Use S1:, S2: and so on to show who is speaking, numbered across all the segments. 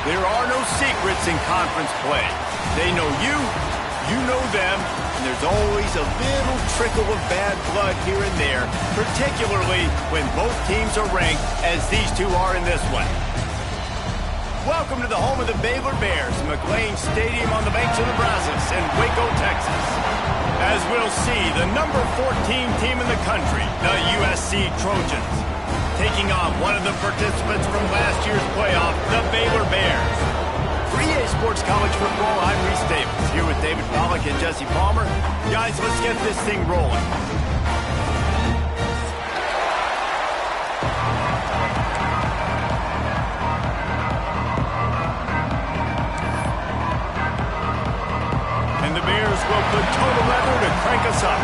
S1: There are no secrets in conference play. They know you, you know them, and there's always a little trickle of bad blood here and there, particularly when both teams are ranked as these two are in this one. Welcome to the home of the Baylor Bears, McLean Stadium on the banks of the Brazos in Waco, Texas. As we'll see, the number 14 team in the country, the USC Trojans, taking on one of the participants from last year's playoff, the Baylor Bears. For EA Sports College Football, I'm Reese Davis, here with David Pollack and Jesse Palmer. Guys, let's get this thing rolling. And the Bears will put total lever to crank us up.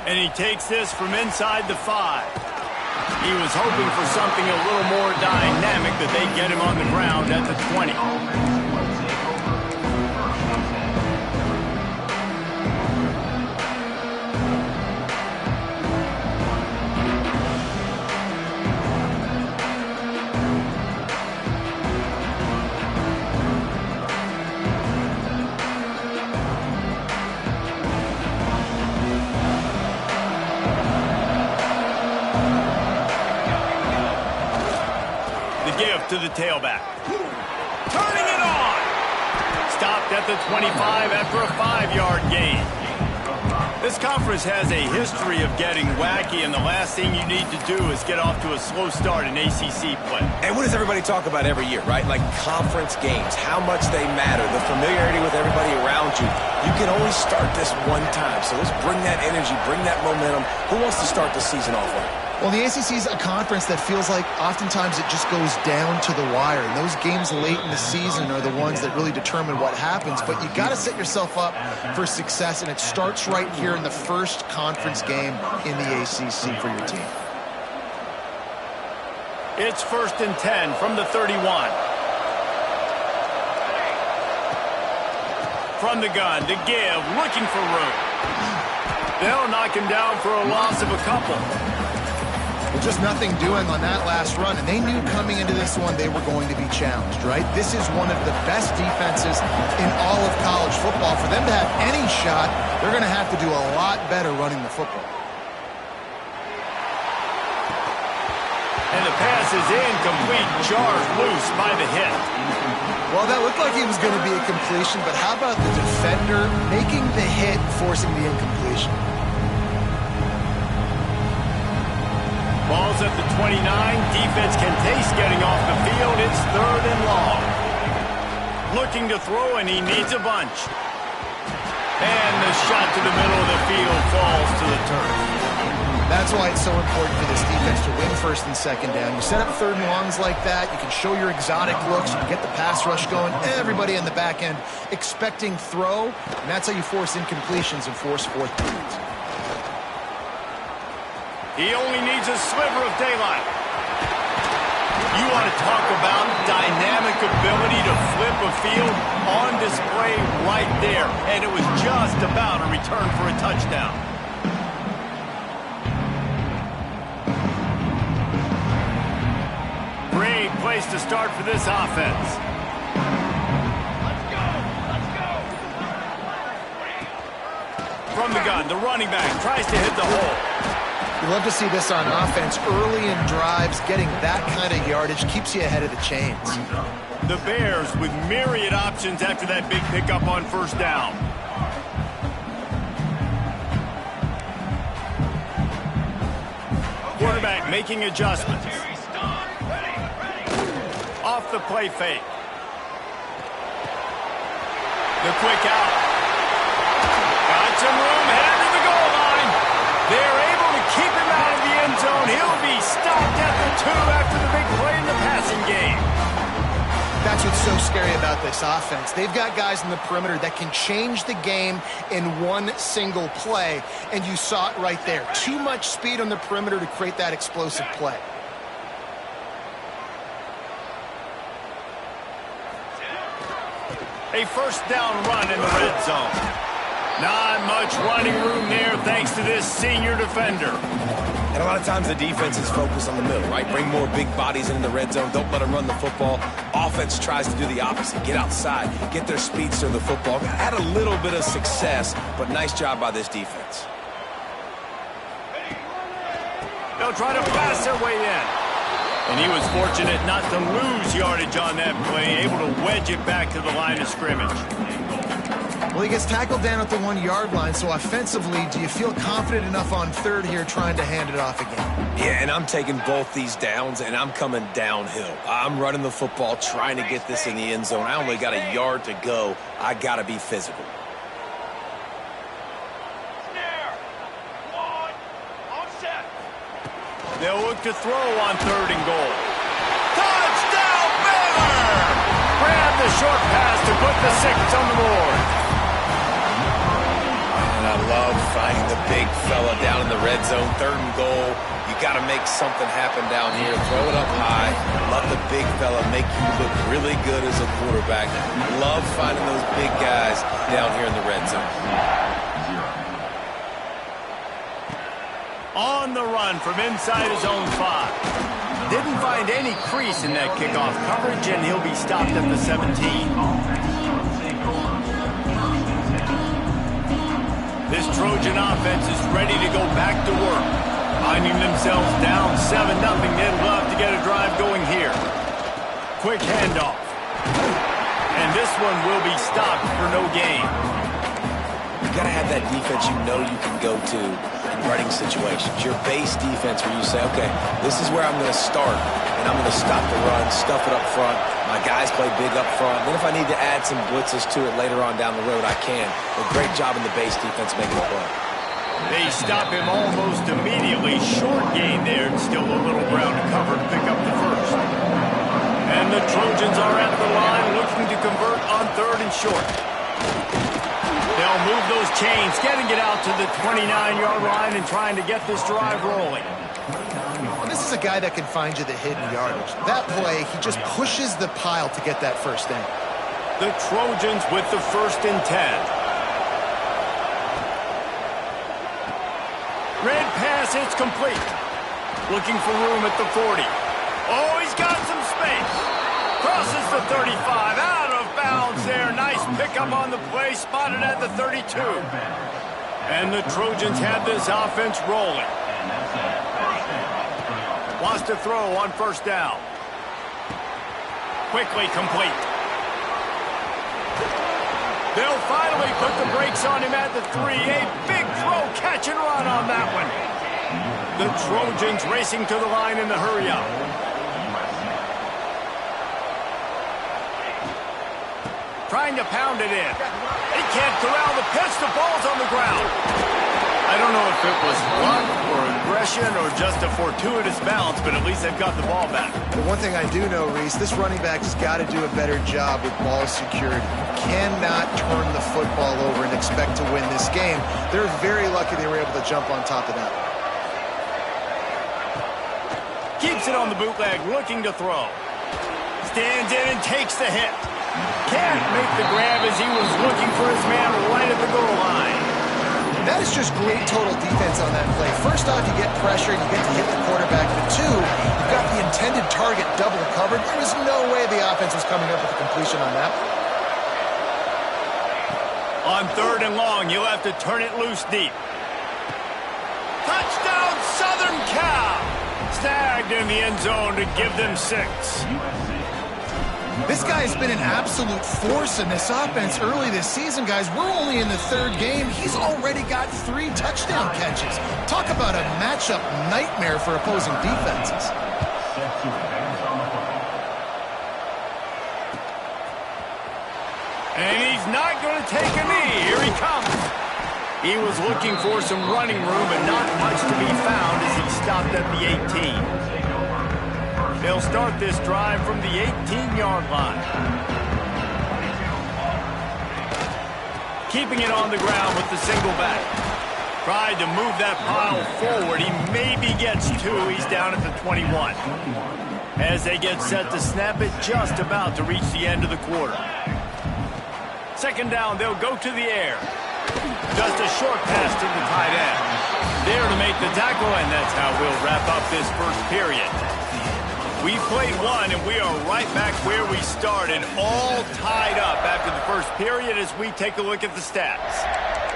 S1: And he takes this from inside the 5. He was hoping for something a little more dynamic, that they get him on the ground at the 20. To the tailback. Turning it on! Stopped at the 25 after a 5-yard gain. This conference has a history of getting wacky, and the last thing you need to do is get off to a slow start in ACC play.
S2: And what does everybody talk about every year, right? Like conference games, how much they matter, the familiarity with everybody around you. You can only start this one time, so let's bring that energy, bring that momentum. Who wants to start the season off right?
S3: Well, the ACC is a conference that feels like oftentimes it just goes down to the wire. And those games late in the season are the ones that really determine what happens. But you got to set yourself up for success, and it starts right here in the first conference game in the ACC for your team.
S1: It's 1st and 10 from the 31. From the gun to give, looking for room. They'll knock him down for a loss of a couple.
S3: Just nothing doing on that last run, and they knew coming into this one they were going to be challenged, right? This is one of the best defenses in all of college football. For them to have any shot, they're going to have to do a lot better running the football.
S1: And the pass is incomplete, charged loose by the hit.
S3: Well, that looked like it was going to be a completion, but how about the defender making the hit, forcing the incompletion?
S1: Ball's at the 29. Defense can taste getting off the field. It's 3rd and long. Looking to throw, and he needs a bunch. And the shot to the middle of the field falls to the turf.
S3: That's why it's so important for this defense to win 1st and 2nd down. You set up 3rd and longs like that. You can show your exotic looks. You can get the pass rush going. Everybody in the back end expecting throw. And that's how you force incompletions and force 4th downs.
S1: He only needs a sliver of daylight. You want to talk about dynamic ability to flip a field, on display right there. And it was just about a return for a touchdown. Great place to start for this offense. Let's go! Let's go! From the gun, the running back tries to hit the hole.
S3: You love to see this on offense. Early in drives, getting that kind of yardage keeps you ahead of the chains.
S1: The Bears with myriad options after that big pickup on 1st down. Quarterback making adjustments. Off the play fake. The quick out. Got some room, headed to the goal line. They're able to keep him out of the end zone. He'll be stopped at the 2 after the big play in the passing game.
S3: That's what's so scary about this offense. They've got guys in the perimeter that can change the game in one single play, and you saw it right there. Too much speed on the perimeter to create that explosive play.
S1: A first down run in the red zone. Not much running room there thanks to this senior defender.
S2: And a lot of times the defense is focused on the middle, right? Bring more big bodies into the red zone. Don't let them run the football. Offense tries to do the opposite. Get outside. Get their speedster the football. Had a little bit of success, but nice job by this defense.
S1: They'll try to pass their way in. And he was fortunate not to lose yardage on that play, able to wedge it back to the line of scrimmage.
S3: Well, he gets tackled down at the 1-yard line, so offensively, do you feel confident enough on third here trying to hand it off again?
S2: Yeah, and I'm taking both these downs, and I'm coming downhill. I'm running the football, trying to get this in the end zone. I only got a yard to go. I got to be physical.
S1: They'll look to throw on 3rd and goal. Touchdown, Baylor! Grab the short pass to put the 6 on the board.
S2: And I love finding the big fella down in the red zone. 3rd and goal. You got to make something happen down here. Throw it up high. Let the big fella make you look really good as a quarterback. Love finding those big guys down here in the red zone.
S1: On the run from inside his own 5. Didn't find any crease in that kickoff coverage, and he'll be stopped at the 17. This Trojan offense is ready to go back to work. Finding themselves down 7-0, they'd love to get a drive going here. Quick handoff. And this one will be stopped for no gain.
S2: You got to have that defense you know you can go to in running situations. Your base defense where you say, okay, this is where I'm going to start, and I'm going to stop the run, stuff it up front. My guys play big up front. Then if I need to add some blitzes to it later on down the road, I can. But great job in the base defense making the play.
S1: They stop him almost immediately. Short gain there, and still a little ground to cover to pick up the first. And the Trojans are at the line looking to convert on 3rd and short. They'll move those chains, getting it out to the 29-yard line and trying to get this drive rolling.
S3: Well, this is a guy that can find you the hidden yardage. That play, he just pushes the pile to get that first down.
S1: The Trojans with the 1st and 10. Red pass, it's complete. Looking for room at the 40. Oh, he's got some space. Crosses the 35, out of bounds there. Nice pickup on the play, spotted at the 32. And the Trojans have this offense rolling. Wants to throw on 1st down. Quickly complete. They'll finally put the brakes on him at the 3. A big throw, catch and run on that one. The Trojans racing to the line in the hurry-up. Trying to pound it in. They can't corral the pitch. The ball's on the ground. I don't know if it was luck or aggression or just a fortuitous bounce, but at least they've got the ball back.
S3: But one thing I do know, Reese, this running back has got to do a better job with ball security. You cannot turn the football over and expect to win this game. They're very lucky they were able to jump on top of that.
S1: Keeps it on the bootleg, looking to throw. Stands in and takes the hit. Can't make the grab as he was looking for his man right at the goal line.
S3: That is just great total defense on that play. First off, you get pressure, you get to hit the quarterback. But 2, you've got the intended target double covered. There was no way the offense was coming up with a completion on that.
S1: On 3rd and long, you'll have to turn it loose deep. Touchdown, Southern Cal! Snagged in the end zone to give them 6.
S3: This guy's been an absolute force in this offense early this season, guys. We're only in the 3rd game. He's already got 3 touchdown catches. Talk about a matchup nightmare for opposing defenses.
S1: And he's not going to take a knee. Here he comes. He was looking for some running room, and not much to be found as he stopped at the 18. They'll start this drive from the 18-yard line. Keeping it on the ground with the single back. Tried to move that pile forward. He maybe gets 2. He's down at the 21. As they get set to snap it, just about to reach the end of the quarter. second down, they'll go to the air. Just a short pass to the tight end. There to make the tackle, and that's how we'll wrap up this first period. We played one, and we are right back where we started, all tied up after the first period as we take a look at the stats.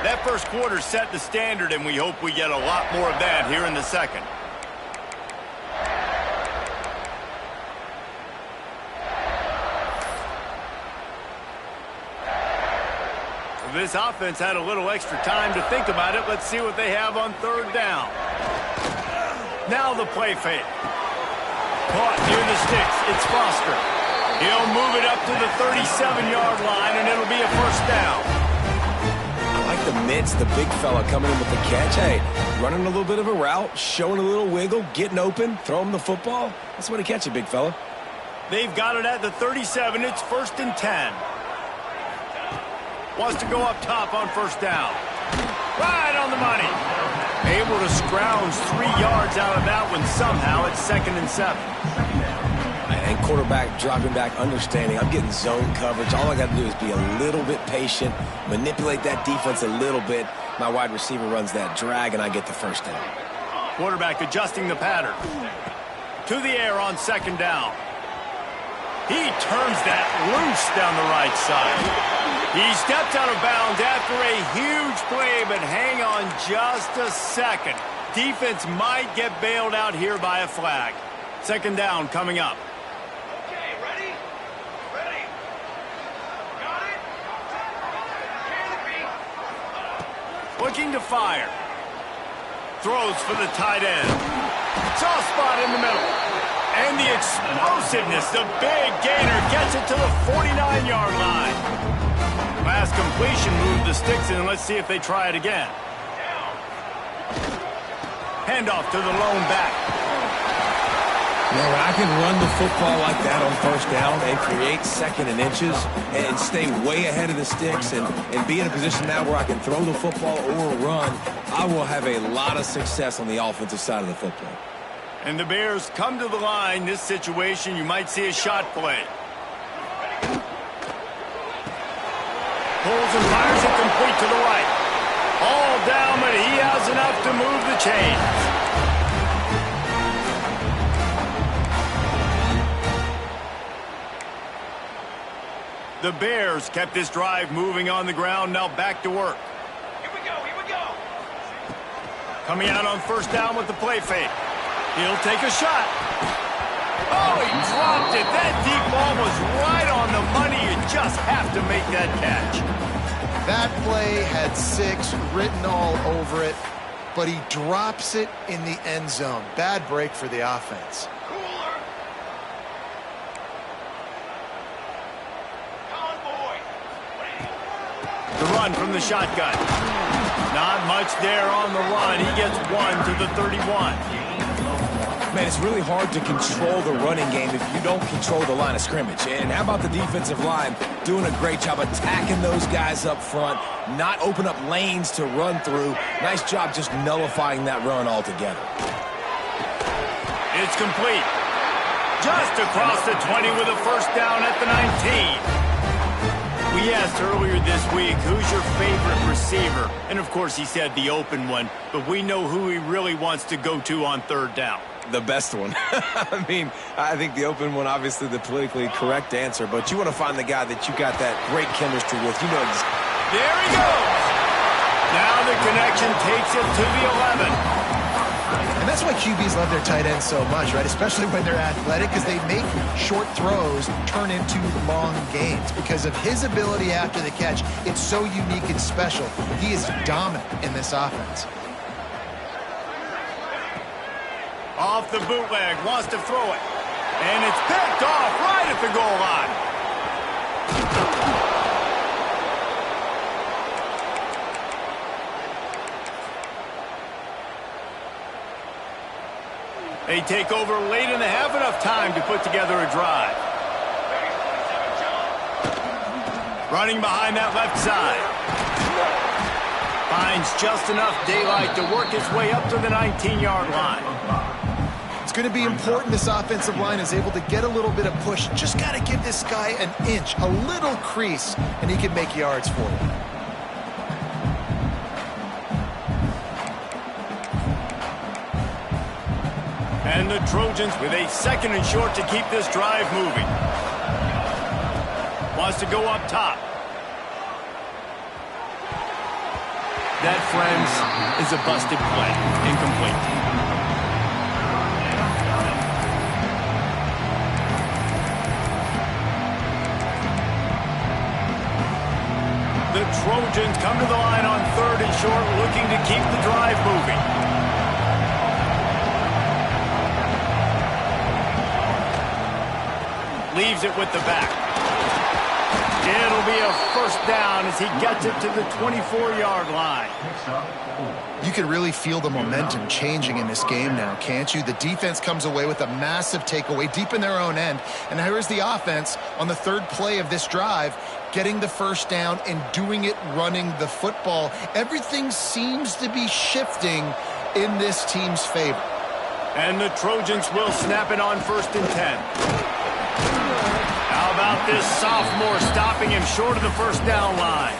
S1: That first quarter set the standard, and we hope we get a lot more of that here in the second. This offense had a little extra time to think about it. Let's see what they have on third down. Now the play fake. Caught near the sticks. It's Foster. He'll move it up to the 37-yard line, and it'll be a first down.
S2: I like the mitts, the big fella coming in with the catch. Hey, running a little bit of a route, showing a little wiggle, getting open, throw him the football. That's what he catch it, big fella.
S1: They've got it at the 37. It's 1st and 10. Wants to go up top on first down. Right on the money. Able to scrounge 3 yards out of that one somehow. It's 2nd and 7.
S2: And quarterback dropping back, understanding I'm getting zone coverage. All I got to do is be a little bit patient, manipulate that defense a little bit. My wide receiver runs that drag, and I get the first down.
S1: Quarterback adjusting the pattern. To the air on second down. He turns that loose down the right side. He stepped out of bounds after a huge play, but hang on just a second. Defense might get bailed out here by a flag. Second down coming up.
S4: Okay, ready? Ready. Got it? Hear the beat.
S1: Looking to fire. Throws for the tight end. Soft spot in the middle. And the explosiveness, the big gainer gets it to the 49-yard line. Last completion moved the sticks in. Let's see if they try it again. Handoff to the lone back.
S2: Now, when I can run the football like that on first down and create 2nd and inches and stay way ahead of the sticks and be in a position now where I can throw the football or run, I will have a lot of success on the offensive side of the football.
S1: And the Bears come to the line. This situation, you might see a shot play. Pulls and fires it complete to the right. All down, but he has enough to move the chains. The Bears kept this drive moving on the ground. Now back to work.
S4: Here we go, here we go.
S1: Coming out on first down with the play fake. He'll take a shot. Oh, he dropped it. That deep ball was right on the money. You just have to make that catch.
S3: That play had 6 written all over it, but he drops it in the end zone. Bad break for the offense.
S4: Cooler. Convoy.
S1: The run from the shotgun. Not much there on the run. He gets 1 to the 31.
S2: Man, it's really hard to control the running game if you don't control the line of scrimmage. And how about the defensive line doing a great job attacking those guys up front, not open up lanes to run through. Nice job just nullifying that run altogether.
S1: It's complete. Just across the 20 with a first down at the 19. We asked earlier this week, who's your favorite receiver? And, of course, he said the open one, but we know who he really wants to go to on third down.
S2: The best one. I mean, I think the open one, obviously the politically correct answer, but you want to find the guy that you got that great chemistry with. You know
S1: There he goes. Now the connection takes it to the 11.
S3: And that's why QBs love their tight ends so much, right? Especially when they're athletic, because they make short throws turn into long gains. Because of his ability after the catch, it's so unique and special. He is dominant in this offense.
S1: Off the bootleg, wants to throw it. And it's picked off right at the goal line. They take over late in the half, enough time to put together a drive. Running behind that left side. Finds just enough daylight to work his way up to the 19-yard line.
S3: going to be important this offensive line is able to get a little bit of push. Just got to give this guy an inch, a little crease, and he can make yards for you.
S1: And the Trojans with a 2nd and short to keep this drive moving. Wants to go up top. That, friends, is a busted play. Incomplete. The Trojans come to the line on 3rd and short, looking to keep the drive moving. Leaves it with the back. It'll be a 1st down as he gets it to the 24-yard line.
S3: You can really feel the momentum changing in this game now, can't you? The defense comes away with a massive takeaway deep in their own end. And here's the offense on the 3rd play of this drive, getting the 1st down and doing it running the football. Everything seems to be shifting in this team's favor.
S1: And the Trojans will snap it on 1st and 10. How about this sophomore stopping him short of the 1st down line?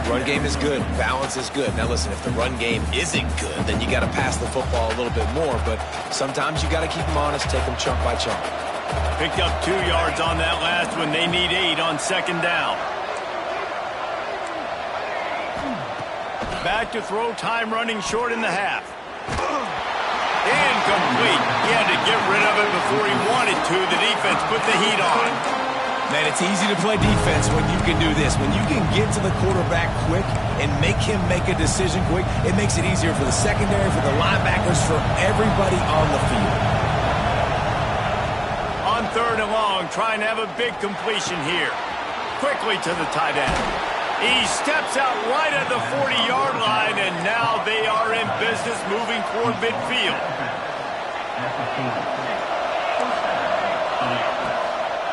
S2: Run game is good. Balance is good. Now, listen, if the run game isn't good, then you got to pass the football a little bit more. But sometimes you got to keep them honest, take them chunk by chunk.
S1: Picked up 2 yards on that last one. They need 8 on 2nd down. Back to throw, time running short in the half. Incomplete. He had to get rid of it before he wanted to. The defense put the heat on.
S2: Man, it's easy to play defense when you can do this. When you can get to the quarterback quick and make him make a decision quick, it makes it easier for the secondary, for the linebackers, for everybody on the field.
S1: On 3rd and long, trying to have a big completion here. Quickly to the tight end. He steps out right at the 40-yard line, and now they are in business moving toward midfield.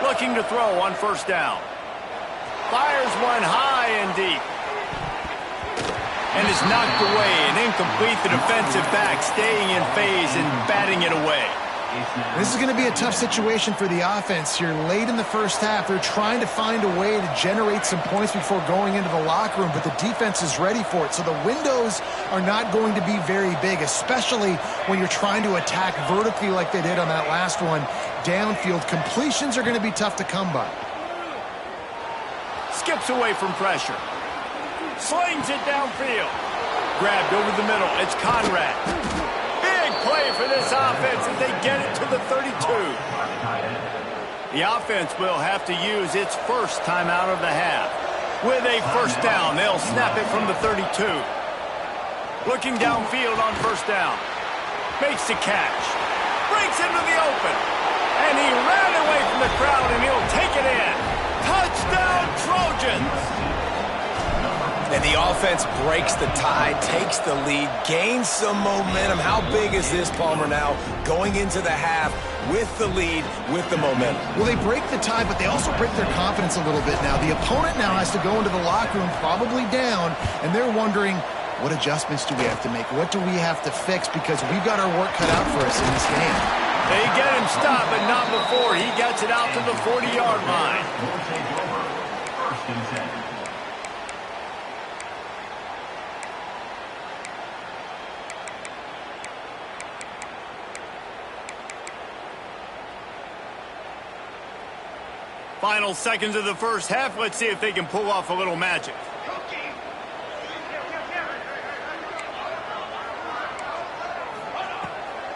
S1: Looking to throw on 1st down. Fires one high and deep. And is knocked away and incomplete. The defensive back staying in phase and batting it away.
S3: This is going to be a tough situation for the offense here. Late in the 1st half, they're trying to find a way to generate some points before going into the locker room, but the defense is ready for it. So the windows are not going to be very big, especially when you're trying to attack vertically like they did on that last one. Downfield completions are going to be tough to come by.
S1: Skips away from pressure. Slings it downfield. Grabbed over the middle. It's Conrad. Play for this offense as they get it to the 32. The offense will have to use its 1st timeout of the half. With a 1st down, they'll snap it from the 32. Looking downfield on 1st down. Makes the catch. Breaks into the open. And he ran away from the crowd, and he'll take it in. Touchdown, Trojans!
S2: And the offense breaks the tie, takes the lead, gains some momentum. How big is this, Palmer, now going into the half with the lead, with the momentum?
S3: Well, they break the tie, but they also break their confidence a little bit now. The opponent now has to go into the locker room probably down, and they're wondering, what adjustments do we have to make? What do we have to fix? Because we've got our work cut out for us in this game.
S1: They get him stopped, but not before he gets it out to the 40-yard line. Final seconds of the 1st half. Let's see if they can pull off a little magic.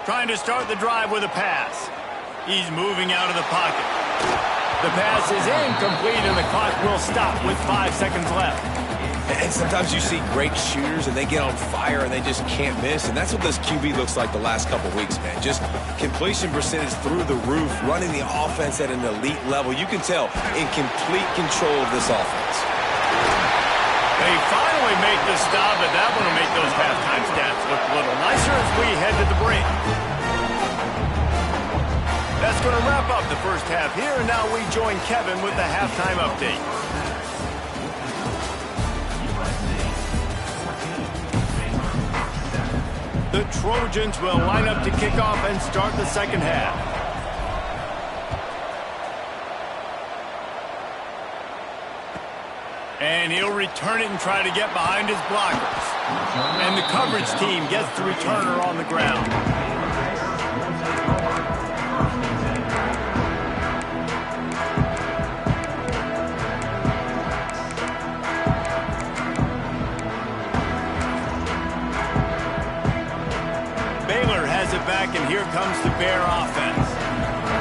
S1: Trying to start the drive with a pass. He's moving out of the pocket. The pass is incomplete, and the clock will stop with 5 seconds left.
S2: And sometimes you see great shooters, and they get on fire, and they just can't miss. And that's what this QB looks like the last couple weeks, man. Just completion percentage through the roof, running the offense at an elite level. You can tell in complete control of this offense.
S1: They finally make the stop, but that one will make those halftime stats look a little nicer as we head to the break. That's going to wrap up the 1st half here, and now we join Kevin with the halftime update. The Trojans will line up to kick off and start the second half. And he'll return it and try to get behind his blockers. And the coverage team gets the returner on the ground. Baylor has it back, and here comes the Bear offense.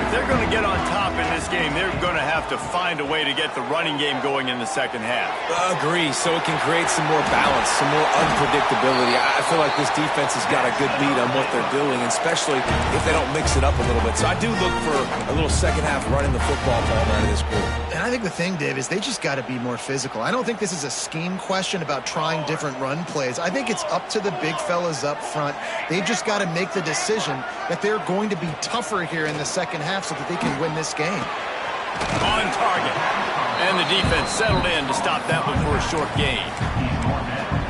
S1: If they're going to get on top in this game, they're going to have to find a way to get the running game going in the second half.
S2: Agree, so it can create some more balance, some more unpredictability. I feel like this defense has got a good beat on what they're doing, especially if they don't mix it up a little bit. So I do look for a little second half running the football ball out of this quarter.
S3: And I think the thing, Dave, is they just got to be more physical. I don't think this is a scheme question about trying different run plays. I think it's up to the big fellas up front. They've just got to make the decision that they're going to be tougher here in the second half so that they can win this game.
S1: On target. And the defense settled in to stop that one for a short gain.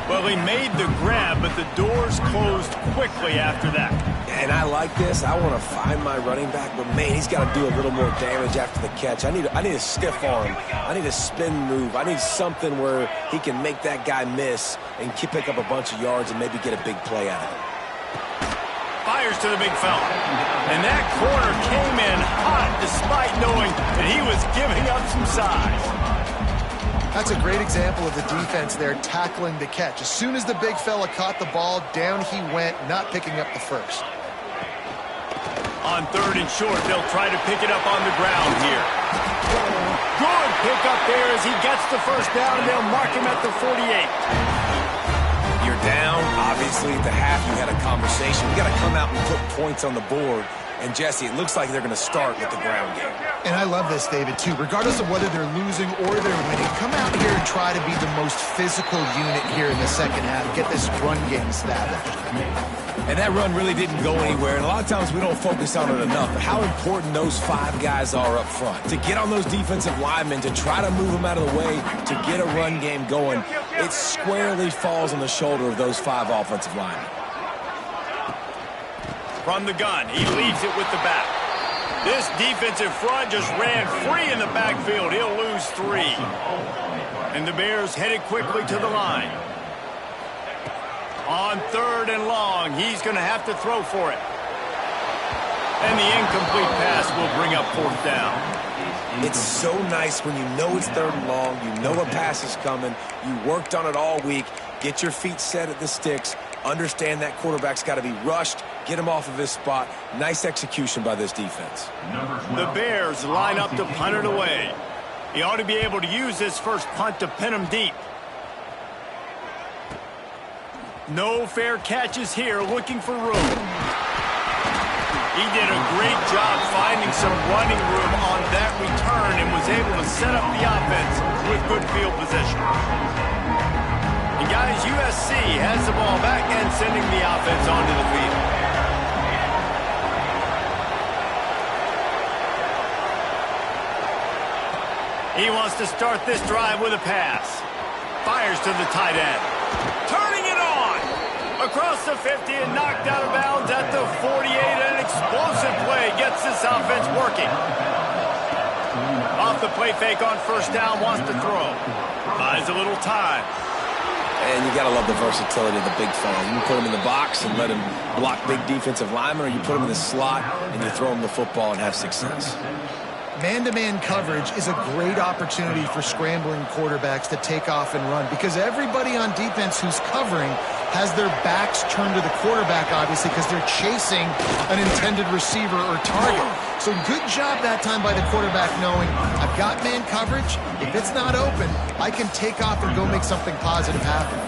S1: Well, he made the grab, but the doors closed quickly after that.
S2: And I like this. I want to find my running back, but man, he's got to do a little more damage after the catch. I need a stiff arm. I need a spin move. I need something where he can make that guy miss and pick up a bunch of yards and maybe get a big play out of it.
S1: Fires to the big fella. And that corner came in hot despite knowing that he was giving up some size.
S3: That's a great example of the defense there tackling the catch. As soon as the big fella caught the ball, down he went, not picking up the first.
S1: On third and short, they'll try to pick it up on the ground here. Good pick up there as he gets the first down, and they'll mark him at the 48.
S2: You're down. Obviously, at the half, you had a conversation. You got to come out and put points on the board. And, Jesse, it looks like they're going to start with the ground game.
S3: And I love this, David, too. Regardless of whether they're losing or they're winning, come out here and try to be the most physical unit here in the second half. Get this run game established.
S2: And that run really didn't go anywhere. And a lot of times we don't focus on it enough. But how important those five guys are up front. To get on those defensive linemen, to try to move them out of the way, to get a run game going, it squarely falls on the shoulder of those five offensive linemen.
S1: From the gun, he leaves it with the back. This defensive front just ran free in the backfield. He'll lose 3. And the Bears headed quickly to the line. On third and long, he's going to have to throw for it. And the incomplete pass will bring up fourth down.
S2: It's so nice when you know it's third and long, you know a pass is coming, you worked on it all week, get your feet set at the sticks, understand that quarterback's got to be rushed, get him off of his spot. Nice execution by this defense.
S1: The Bears line up to punt it away. He ought to be able to use this first punt to pin him deep. No fair catches here, looking for room. He did a great job finding some running room on that return and was able to set up the offense with good field position. And guys, USC has the ball back and sending the offense onto the field. He wants to start this drive with a pass. Fires to the tight end. Turning it on! Across the 50 and knocked out of bounds at the 48. An explosive play gets this offense working. Off the play fake on first down, wants to throw. Buys a little time.
S2: And you got to love the versatility of the big fella. You can put him in the box and let him block big defensive linemen, or you put him in the slot and you throw him the football and have success.
S3: Man-to-man coverage is a great opportunity for scrambling quarterbacks to take off and run because everybody on defense who's covering has their backs turned to the quarterback, obviously, because they're chasing an intended receiver or target. So good job that time by the quarterback knowing, I've got man coverage. If it's not open, I can take off and go make something positive happen.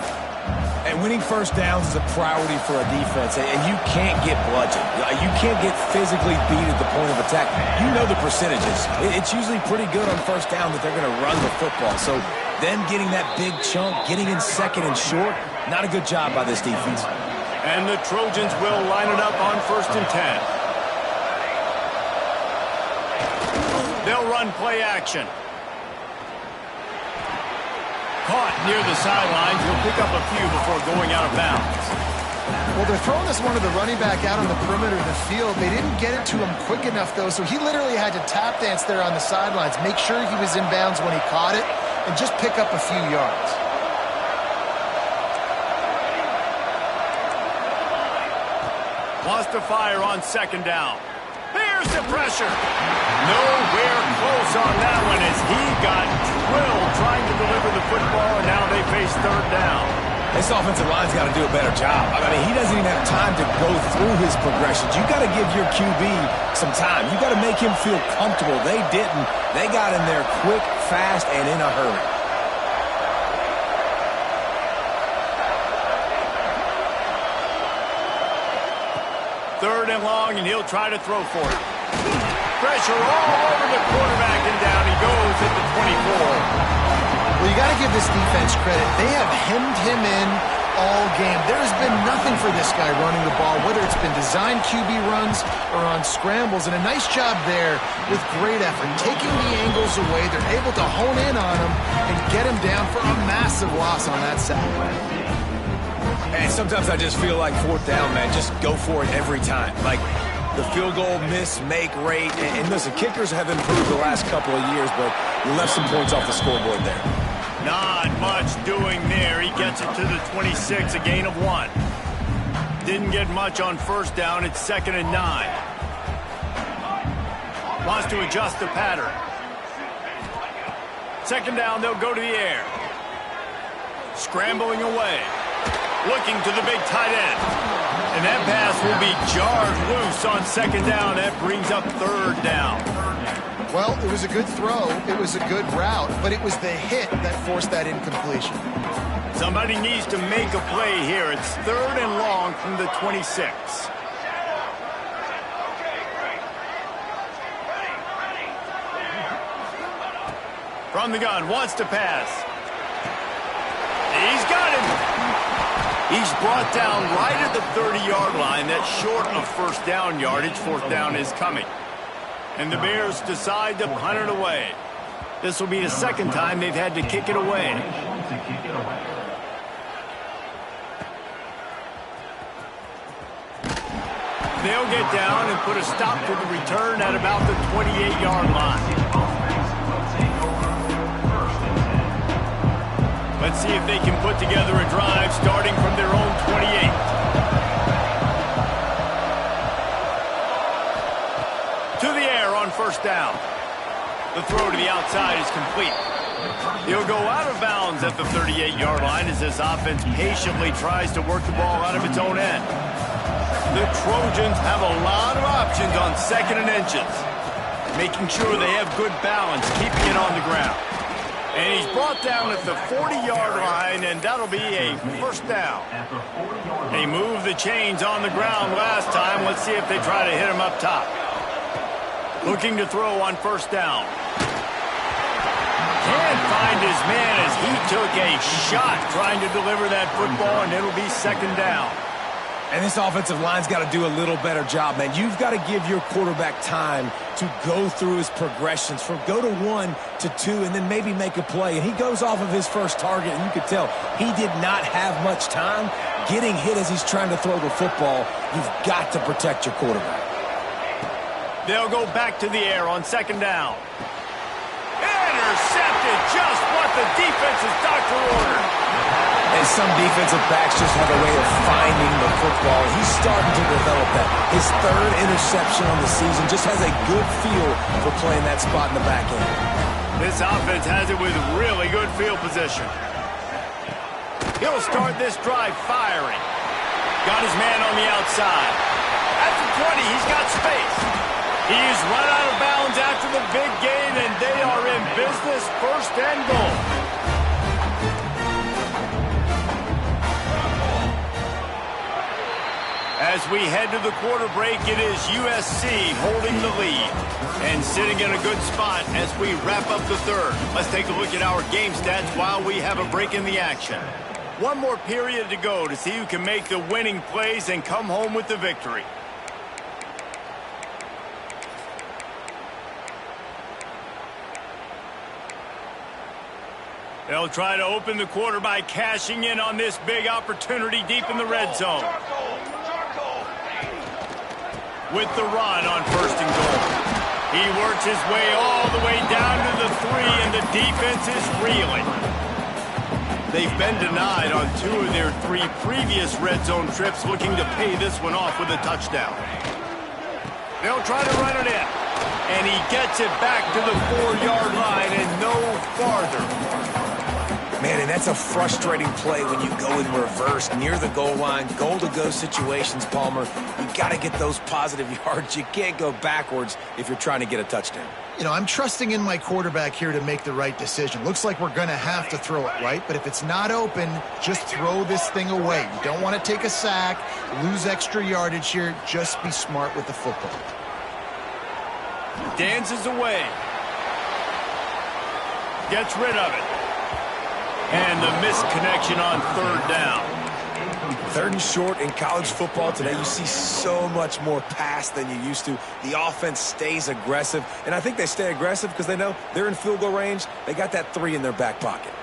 S2: And winning first downs is a priority for a defense, and you can't get bludgeoned. You can't get physically beat at the point of attack. You know the percentages. It's usually pretty good on first down that they're going to run the football. So them getting that big chunk, getting in second and short, not a good job by this defense.
S1: And the Trojans will line it up on 1st and 10. They'll run play action. Caught near the sidelines. He'll pick up a few before going out of bounds.
S3: Well, they're throwing this one to the running back out on the perimeter of the field. They didn't get it to him quick enough, though, so he literally had to tap dance there on the sidelines, make sure he was in bounds when he caught it, and just pick up a few yards.
S1: Wants to fire on second down. Here's the pressure. Nowhere close on that one as he got drilled trying to deliver the football, and now they face third down.
S2: This offensive line's got to do a better job. I mean, he doesn't even have time to go through his progressions. You got to give your QB some time. You got to make him feel comfortable. They didn't. They got in there quick, fast, and in a hurry.
S1: Third and long, and he'll try to throw for it. Pressure all over the quarterback, and down he goes at the 24.
S3: Well, you got to give this defense credit. They have hemmed him in all game. There has been nothing for this guy running the ball, whether it's been designed QB runs or on scrambles, and a nice job there with great effort. Taking the angles away, they're able to hone in on him and get him down for a massive loss on that sack.
S2: And sometimes I just feel like fourth down, man, just go for it every time. Like the field goal miss-make rate. And listen, kickers have improved the last couple of years, but you left some points off the scoreboard there.
S1: Not much doing there. He gets it to the 26, a gain of 1. Didn't get much on first down. It's 2nd and 9. Wants to adjust the pattern. Second down, they'll go to the air. Scrambling away. Looking to the big tight end. And that pass will be jarred loose on second down. That brings up third down.
S3: Well, it was a good throw. It was a good route, but it was the hit that forced that incompletion.
S1: Somebody needs to make a play here. It's third and long from the 26. From the gun, wants to pass. He's got him. He's brought down right at the 30-yard line. That's short of first down yardage. Fourth down is coming. And the Bears decide to punt it away. This will be the second time they've had to kick it away. They'll get down and put a stop to the return at about the 28-yard line. Let's see if they can put together a drive starting from their own 28. To the air on first down. The throw to the outside is complete. He'll go out of bounds at the 38-yard line as this offense patiently tries to work the ball out of its own end. The Trojans have a lot of options on 2nd and inches, making sure they have good balance, keeping it on the ground. And he's brought down at the 40-yard line, and that'll be a first down. They moved the chains on the ground last time. Let's see if they try to hit him up top. Looking to throw on first down. Can't find his man as he took a shot trying to deliver that football, and it'll be second down.
S2: And this offensive line's got to do a little better job, man. You've got to give your quarterback time to go through his progressions from go to 1 to 2 and then maybe make a play. And he goes off of his first target, and you could tell he did not have much time getting hit as he's trying to throw the football. You've got to protect your quarterback.
S1: They'll go back to the air on second down. Intercepted, just what the defense's doctor ordered.
S2: And some defensive backs just have a way of finding the football. He's starting to develop that. His third interception on the season just has a good feel for playing that spot in the back end.
S1: This offense has it with really good field position. He'll start this drive firing. Got his man on the outside. At the 20, he's got space. He's run out of bounds after the big gain, and they are in business, first and goal. As we head to the quarter break, it is USC holding the lead and sitting in a good spot as we wrap up the third. Let's take a look at our game stats while we have a break in the action. One more period to go to see who can make the winning plays and come home with the victory. They'll try to open the quarter by cashing in on this big opportunity deep in the red zone.
S4: Charcoal.
S1: With the run on 1st and goal. He works his way all the way down to the 3, and the defense is reeling. They've been denied on 2 of their 3 previous red zone trips, looking to pay this one off with a touchdown. They'll try to run it in, and he gets it back to the 4-yard line and no farther.
S2: Man, and that's a frustrating play when you go in reverse near the goal line, goal-to-go situations, Palmer. You got to get those positive yards. You can't go backwards if you're trying to get a touchdown.
S3: You know, I'm trusting in my quarterback here to make the right decision. Looks like we're going to have to throw it, right? But if it's not open, just throw this thing away. You don't want to take a sack, lose extra yardage here. Just be smart with the football.
S1: Dances away. Gets rid of it. And the missed connection on 3rd down.
S2: 3rd and short in college football today, you see so much more pass than you used to. The offense stays aggressive, and I think they stay aggressive because they know they're in field goal range. They got that 3 in their back pocket.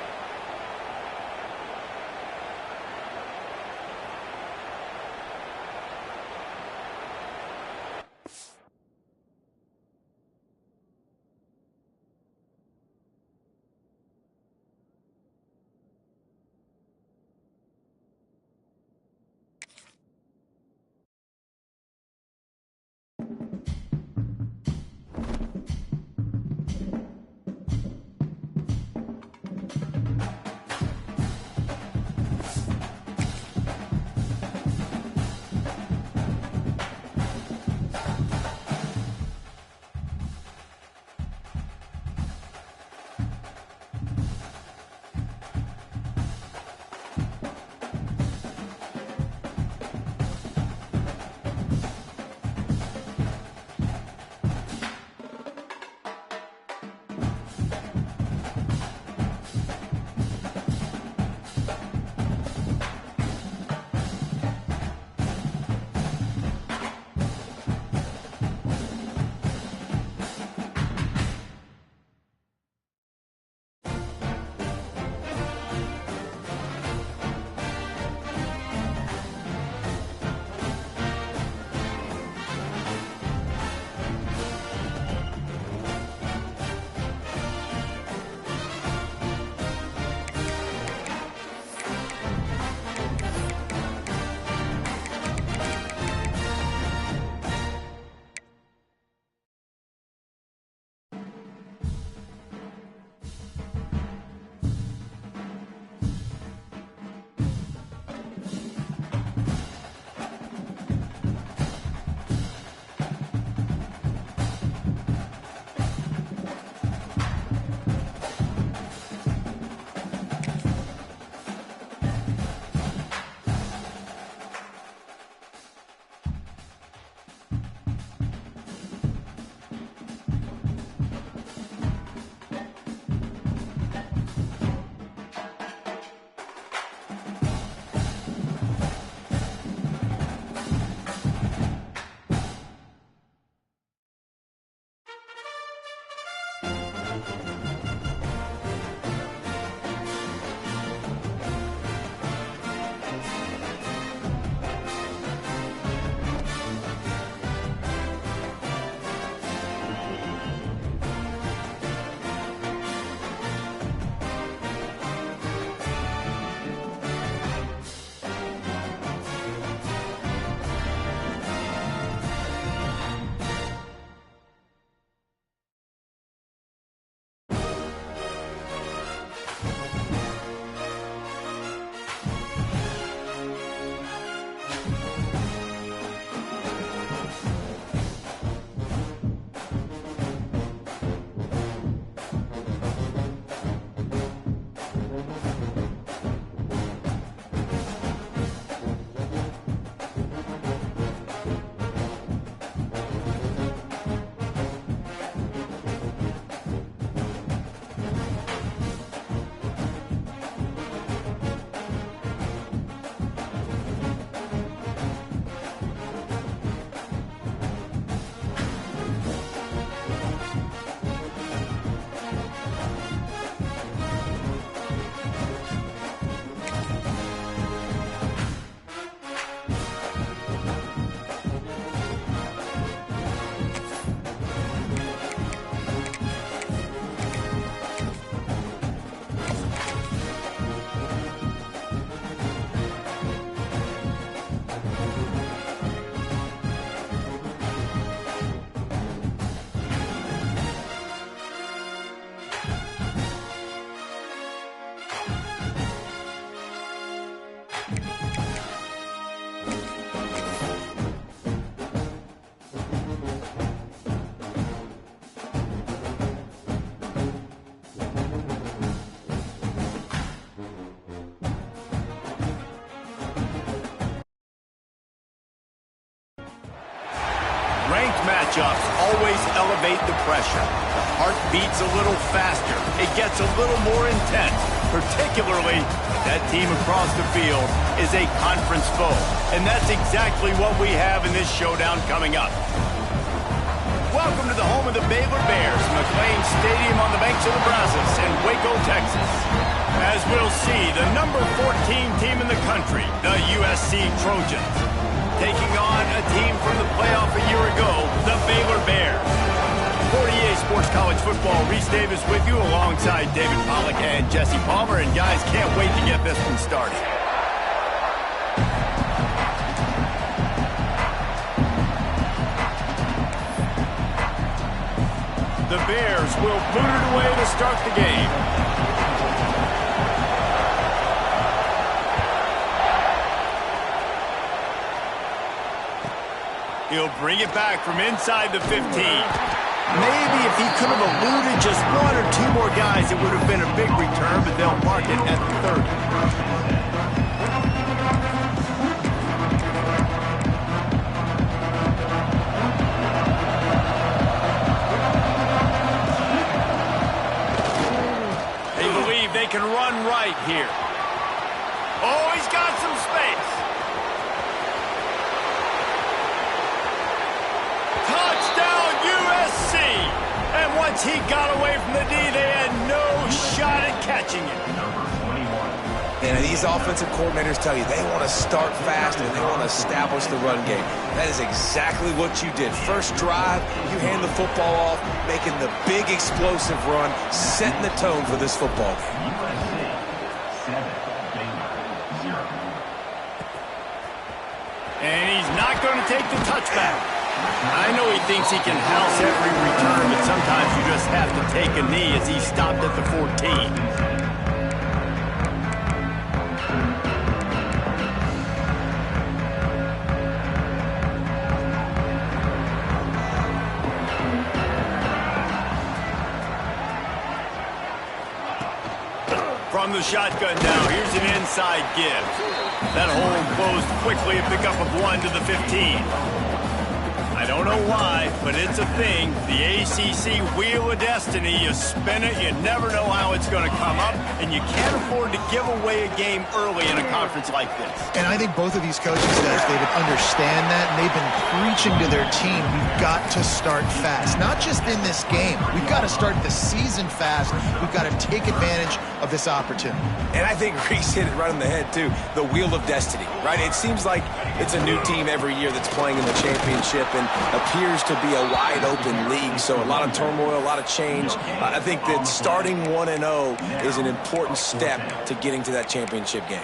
S1: Ranked matchups always elevate the pressure. The heart beats a little faster. It gets a little more intense, particularly if that team across the field is a conference foe. And that's exactly what we have in this showdown coming up. Welcome to the home of the Baylor Bears, McLean Stadium on the banks of the Brazos in Waco, Texas. As we'll see, the number 14 team in the country, the USC Trojans, taking on a team from the playoff a year ago, the Baylor Bears. For EA Sports College Football, Reese Davis with you alongside David Pollack and Jesse Palmer. And guys, can't wait to get this one started. The Bears will boot it away to start the game. He'll bring it back from inside the 15. Maybe if he could have eluded just one or two more guys, it would have been a big return, but they'll mark it at the 30. They can run right here. Oh, he's got some space. Touchdown, USC. And once he got away from the D, they had no shot at catching it.
S2: And these offensive coordinators tell you they want to start fast and they want to establish the run game. That is exactly what you did. First drive, you hand the football off, making the big explosive run, setting the tone for this football game.
S1: And he's not going to take the touchback. I know he thinks he can house every return, but sometimes you just have to take a knee as he stopped at the 14. From the shotgun now, here's an inside give. That hole closed quickly, a pickup of 1 to the 15. I don't know why, but it's a thing. The ACC Wheel of Destiny, you spin it, you never know how it's going to come up, and you can't afford to give away a game early in a conference like this.
S3: And I think both of these coaching staffs, David, understand that, and they've been preaching to their team, we've got to start fast. Not just in this game. We've got to start the season fast. We've got to take advantage of this opportunity.
S2: And I think Reese hit it right on the head, too. The Wheel of Destiny, right? It seems like it's a new team every year that's playing in the championship and appears to be a wide-open league. So a lot of turmoil, a lot of change. I think that starting 1-0 is an important step to getting to that championship game.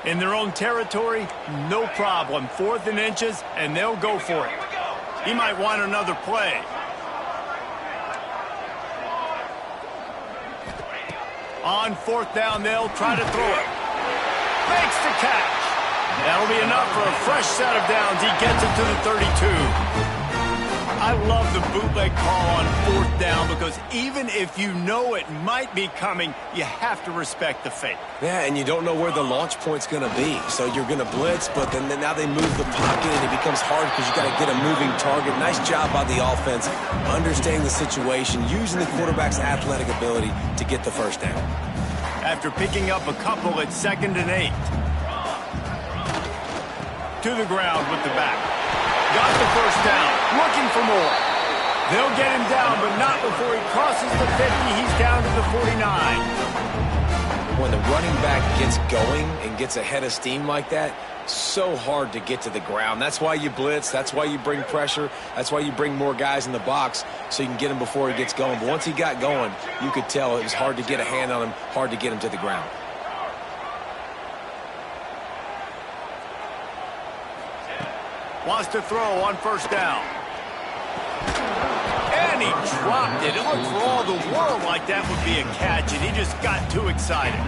S1: In their own territory, no problem. 4th and inches, and they'll go for it. He might want another play. On 4th down, they'll try to throw it. Makes the catch. That'll be enough for a fresh set of downs. He gets it to the 32. I love the bootleg call on 4th down because even if you know it might be coming, you have to respect the fake.
S2: Yeah, and you don't know where the launch point's going to be. So you're going to blitz, but then now they move the pocket, and it becomes hard because you got to get a moving target. Nice job by the offense, understanding the situation, using the quarterback's athletic ability to get the first down.
S1: After picking up a couple at 2nd and 8. To the ground with the back. Got the first down, looking for more. They'll get him down, but not before he crosses the 50. He's down to the 49.
S2: When the running back gets going and gets ahead of steam like that, so hard to get to the ground. That's why you blitz. That's why you bring pressure. That's why you bring more guys in the box so you can get him before he gets going. But once he got going, you could tell it was hard to get a hand on him, hard to get him to the ground.
S1: Wants to throw on 1st down. And he dropped it. It looked for all the world like that would be a catch, and he just got too excited.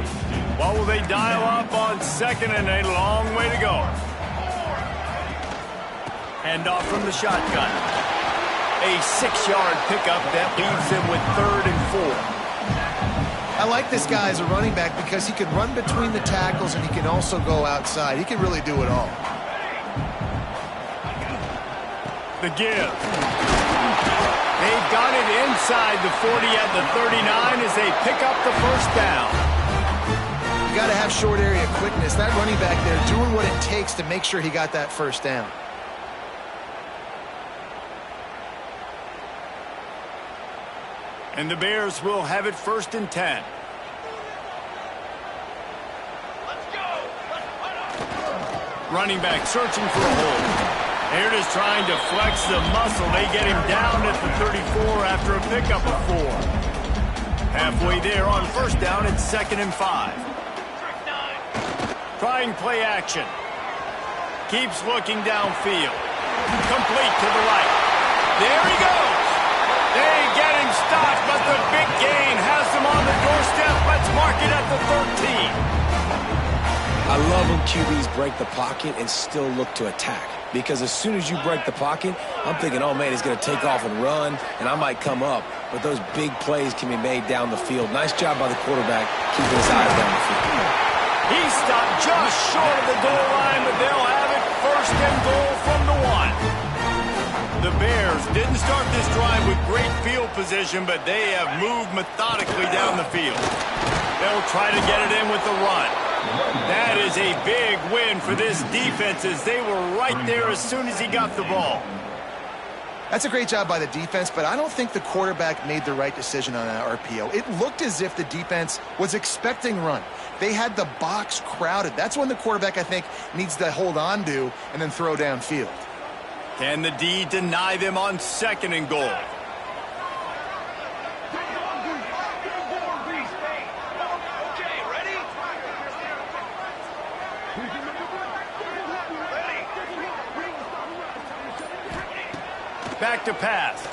S1: What will they dial up on 2nd and 8? Long way to go. Handoff from the shotgun. A 6-yard pickup that leaves them with 3rd and 4.
S3: I like this guy as a running back because he can run between the tackles and he can also go outside. He can really do it all.
S1: The give. They've got it inside the 40 at the 39 as they pick up the first down.
S3: You got to have short area quickness. That running back there doing what it takes to make sure he got that first down.
S1: And the Bears will have it 1st and 10.
S4: Let's go.
S1: Running back searching for a hole. They're just trying to flex the muscle. They get him down at the 34 after a pickup of 4. Halfway there on 1st down, it's 2nd and 5. Trying play action. Keeps looking downfield. Complete to the right. There he goes. They get him stopped, but the big gain has him on the doorstep. Let's mark it at the 13.
S2: I love when QBs break the pocket and still look to attack. Because as soon as you break the pocket, I'm thinking, oh, man, he's going to take off and run, and I might come up. But those big plays can be made down the field. Nice job by the quarterback keeping his eyes down the field.
S1: He stopped just short of the goal line, but they'll have it 1st and goal from the 1. The Bears didn't start this drive with great field position, but they have moved methodically down the field. They'll try to get it in with the run. That is a big win for this defense as they were right there as soon as he got the ball.
S3: That's a great job by the defense, but I don't think the quarterback made the right decision on that RPO. It looked as if the defense was expecting run. They had the box crowded. That's when the quarterback, I think, needs to hold on to and then throw downfield.
S1: Can the D deny them on 2nd and goal?
S4: Okay, ready?
S1: Back to pass.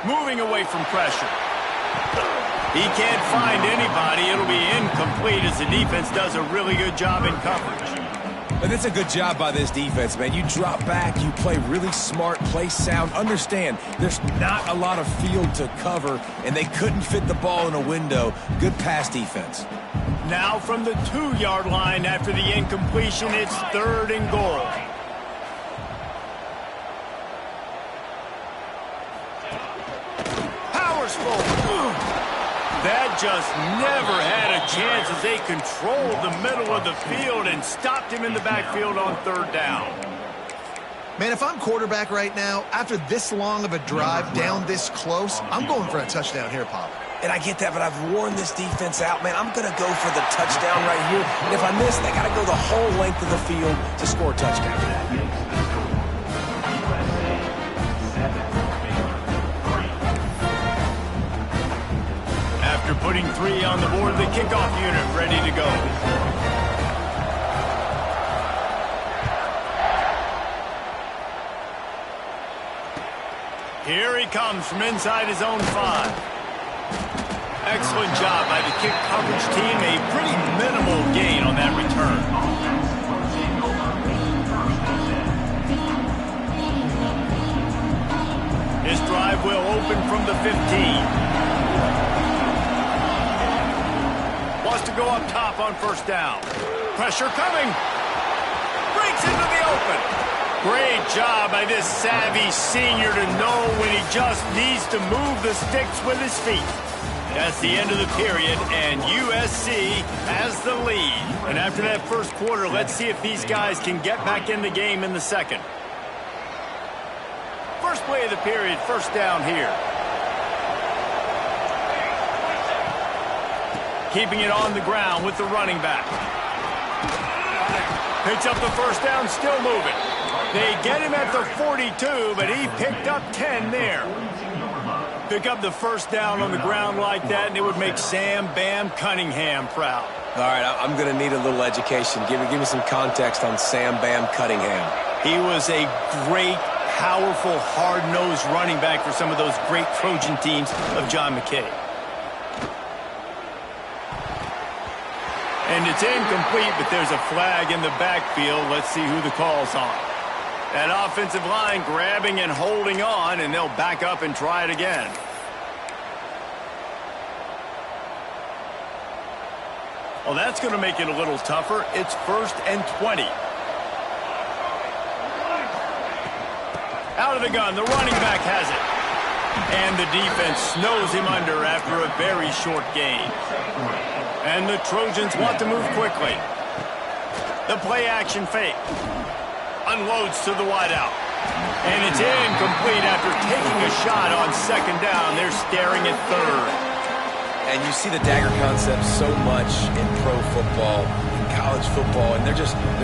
S1: Moving away from pressure. He can't find anybody. It'll be incomplete as the defense does a really good job in coverage.
S2: But it's a good job by this defense, man. You drop back, you play really smart, play sound. Understand, there's not a lot of field to cover, and they couldn't fit the ball in a window. Good pass defense.
S1: Now from the 2-yard line after the incompletion, it's 3rd and goal. That just never had a chance as they controlled the middle of the field and stopped him in the backfield on 3rd down.
S3: Man, if I'm quarterback right now, after this long of a drive down this close, I'm going for a touchdown here, Pop.
S2: And I get that, but I've worn this defense out, man. I'm going to go for the touchdown right here. And if I miss, they got to go the whole length of the field to score a touchdown.
S1: After putting 3 on the board, the kickoff unit ready to go. Here he comes from inside his own 5. Excellent job by the kick coverage team. A pretty minimal gain on that return. His drive will open from the 15. Wants to go up top on 1st down. Pressure coming. Breaks into the open. Great job by this savvy senior to know when he just needs to move the sticks with his feet. That's the end of the period, and USC has the lead. And after that 1st quarter, let's see if these guys can get back in the game in the 2nd. First play of the period, 1st down here. Keeping it on the ground with the running back. Picks up the 1st down, still moving. They get him at the 42, but he picked up 10 there. Pick up the 1st down on the ground like that, and it would make Sam Bam Cunningham proud.
S2: All right, I'm going to need a little education. Give me some context on Sam Bam Cunningham.
S1: He was a great, powerful, hard-nosed running back for some of those great Trojan teams of John McKay. And it's incomplete, but there's a flag in the backfield. Let's see who the call's on. That offensive line grabbing and holding on, and they'll back up and try it again. Well, that's going to make it a little tougher. It's 1st and 20. Out of the gun, the running back has it. And the defense snows him under after a very short gain. And the Trojans want to move quickly. The play action fake. Unloads to the wideout. And it's incomplete after taking a shot on 2nd down. They're staring at 3rd.
S2: And you see the dagger concept so much in pro football, in college football, and they're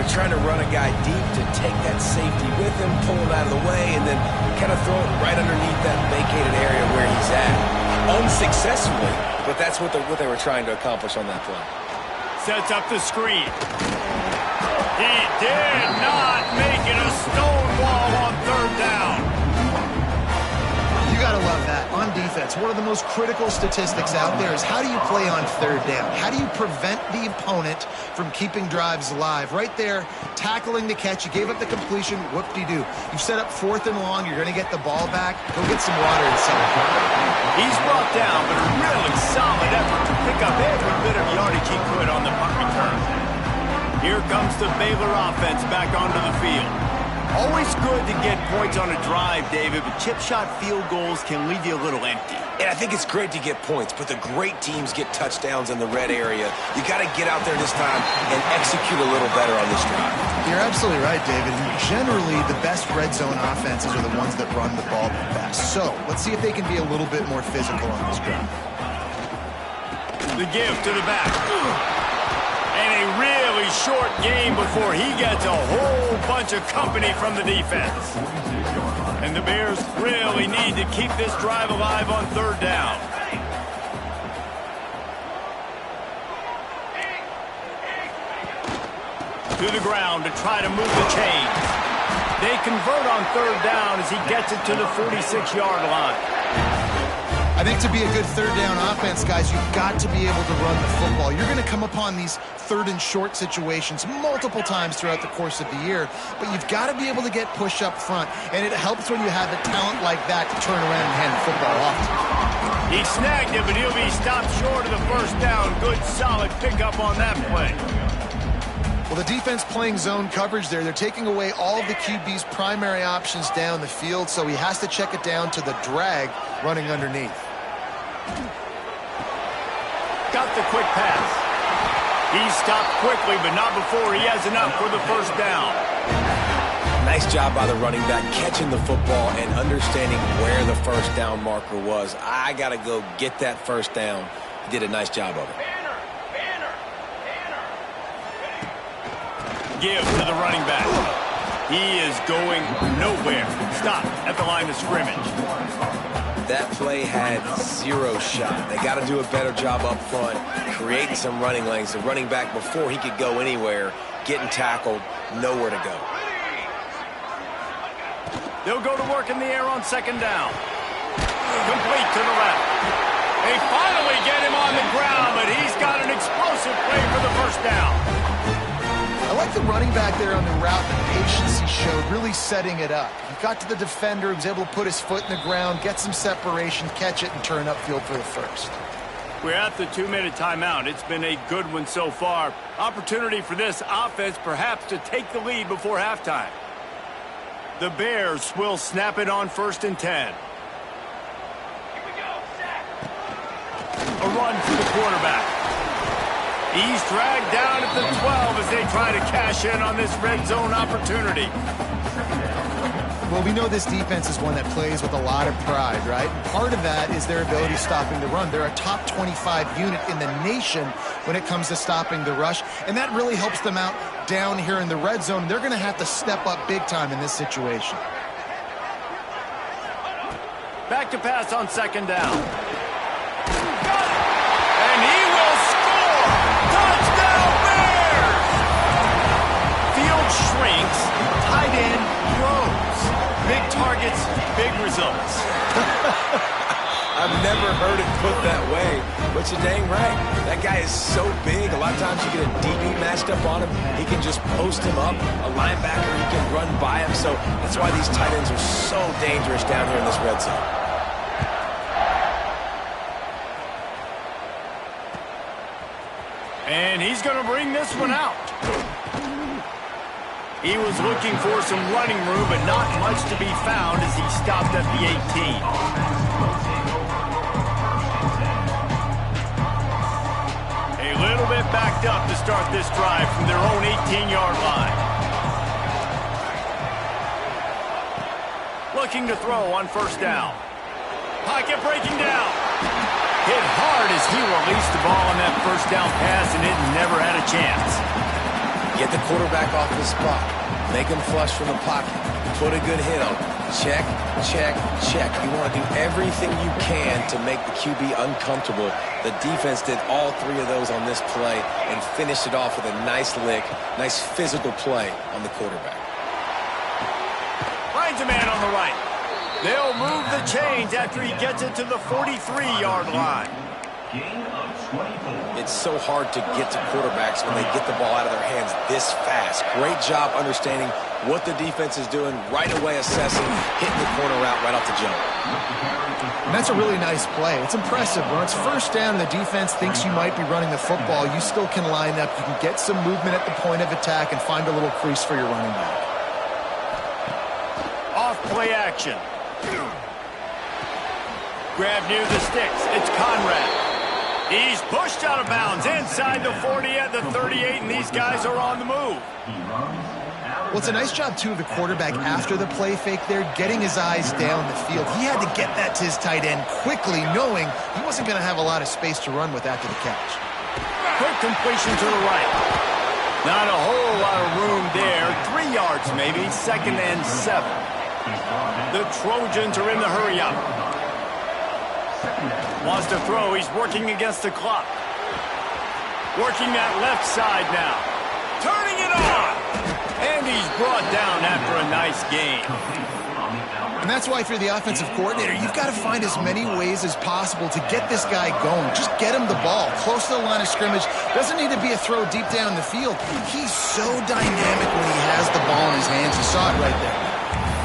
S2: trying to run a guy deep to take that safety with him, pull him out of the way, and then kind of throw it right underneath that vacated area where he's at. Unsuccessfully, but that's what they were trying to accomplish on that play.
S1: Sets up the screen. He did not make it a stone wall on 3rd down.
S3: You gotta love that. On defense, one of the most critical statistics out there is how do you play on 3rd down? How do you prevent the opponent from keeping drives alive? Right there, tackling the catch. You gave up the completion. Whoop-de-doo. You've set up 4th and long. You're going to get the ball back. Go get some water inside.
S1: He's brought down, but a really solid effort to pick up every bit of yardage he could on the punt return. Here comes the Baylor offense back onto the field. Always good to get points on a drive, David, but chip shot field goals can leave you a little empty.
S2: And I think it's great to get points, but the great teams get touchdowns in the red area. You got to get out there this time and execute a little better on this drive.
S3: You're absolutely right, David. Generally, the best red zone offenses are the ones that run the ball the best. So let's see if they can be a little bit more physical on this drive.
S1: The give to the back. And a really short game before he gets a whole bunch of company from the defense. And the Bears really need to keep this drive alive on 3rd down. To the ground to try to move the chains. They convert on 3rd down as he gets it to the 46-yard line.
S3: I think to be a good 3rd down offense, guys, you've got to be able to run the football. You're going to come upon these 3rd and short situations multiple times throughout the course of the year, but you've got to be able to get push up front, and it helps when you have a talent like that to turn around and hand the football off.
S1: He snagged it, but he'll be stopped short of the 1st down. Good, solid pickup on that play.
S3: Well, the defense playing zone coverage there. They're taking away all of the QB's primary options down the field, so he has to check it down to the drag running underneath.
S1: Got the quick pass. He stopped quickly, but not before he has enough for the 1st down.
S2: Nice job by the running back catching the football and understanding where the 1st down marker was. I got to go get that 1st down. He did a nice job of it.
S1: Give to the running back. He is going nowhere. Stop at the line of scrimmage.
S2: That play had 0 shot. They got to do a better job up front, creating some running lanes. The running back, before he could go anywhere, getting tackled, nowhere to go.
S1: They'll go to work in the air on 2nd down. Complete to the left. They finally get him on the ground, but he's got an explosive play for the 1st down.
S3: I like the running back there on the route, the patience he showed, really setting it up. He got to the defender, he was able to put his foot in the ground, get some separation, catch it, and turn upfield for the 1st.
S1: We're at the 2-minute timeout. It's been a good one so far. Opportunity for this offense perhaps to take the lead before halftime. The Bears will snap it on 1st and 10.
S4: Here we go, sack.
S1: A run for the quarterback. He's dragged down at the 12 as they try to cash in on this red zone opportunity.
S3: Well, we know this defense is one that plays with a lot of pride, right? Part of that is their ability stopping the run. They're a top 25 unit in the nation when it comes to stopping the rush, and that really helps them out down here in the red zone. They're going to have to step up big time in this situation.
S1: Back to pass on 2nd down. Got it! And he will score! Touchdown Bears! Field shrinks, tight end grows. Big targets, big results.
S2: I've never heard it put that way, but you're dang right. That guy is so big. A lot of times you get a DB matched up on him. He can just post him up. A linebacker, he can run by him. So that's why these tight ends are so dangerous down here in this red zone.
S1: And he's going to bring this one out. He was looking for some running room, but not much to be found as he stopped at the 18. A little bit backed up to start this drive from their own 18-yard line. Looking to throw on first down. Pocket breaking down. Hit hard as he released the ball on that first down pass, and it never had a chance.
S2: Get the quarterback off the spot. Make him flush from the pocket. Put a good hit on him. Check, check, check. You want to do everything you can to make the QB uncomfortable. The defense did all three of those on this play and finished it off with a nice lick, nice physical play on the quarterback.
S1: Finds a man on the right. They'll move the chains after he gets it to the 43-yard line.
S2: It's so hard to get to quarterbacks when they get the ball out of their hands this fast. Great job understanding what the defense is doing, right away assessing, hitting the corner route right off the jump.
S3: And that's a really nice play. It's impressive. When it's first down and the defense thinks you might be running the football, you still can line up. You can get some movement at the point of attack and find a little crease for your running back.
S1: Off play action. Grab near the sticks. It's Conrad. He's pushed out of bounds inside the 40 at the 38, and these guys are on the move.
S3: Well, it's a nice job, too, of the quarterback after the play fake there, getting his eyes down the field. He had to get that to his tight end quickly, knowing he wasn't going to have a lot of space to run with after the catch.
S1: Quick completion to the right. Not a whole lot of room there. 3 yards maybe, 2nd and 7. The Trojans are in the hurry-up. Wants to throw. He's working against the clock. Working that left side now. Turning it on. And he's brought down after a nice gain.
S3: And that's why, if you're the offensive coordinator, you've got to find as many ways as possible to get this guy going. Just get him the ball close to the line of scrimmage. Doesn't need to be a throw deep down the field. He's so dynamic when he has the ball in his hands. You saw it right there.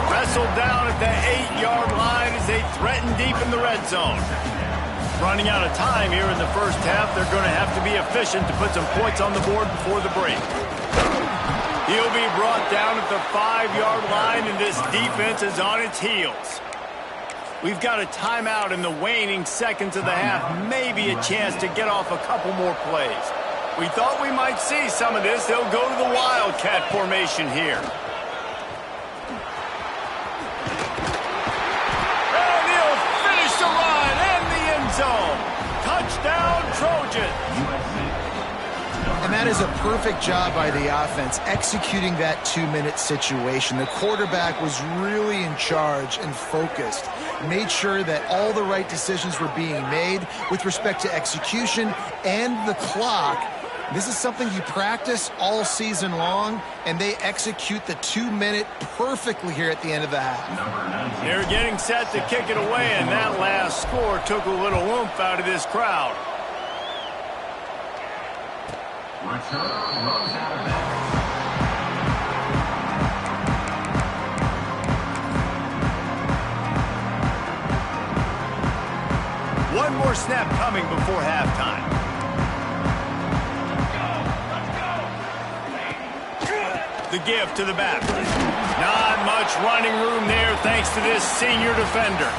S1: Wrestled down at the 8-yard line as they threaten deep in the red zone. Running out of time here in the first half. They're going to have to be efficient to put some points on the board before the break. He'll be brought down at the 5-yard line, and this defense is on its heels. We've got a timeout in the waning seconds of the half. Maybe a chance to get off a couple more plays. We thought we might see some of this. They'll go to the Wildcat formation here. And he'll finish the run in the end zone. Touchdown, Trojans.
S3: And that is a perfect job by the offense, executing that 2-minute situation. The quarterback was really in charge and focused. Made sure that all the right decisions were being made with respect to execution and the clock. This is something you practice all season long, and they execute the 2-minute perfectly here at the end of the half.
S1: They're getting set to kick it away, and that last score took a little oomph out of this crowd. One more snap coming before halftime. The give to the back. Not much running room there thanks to this senior defender.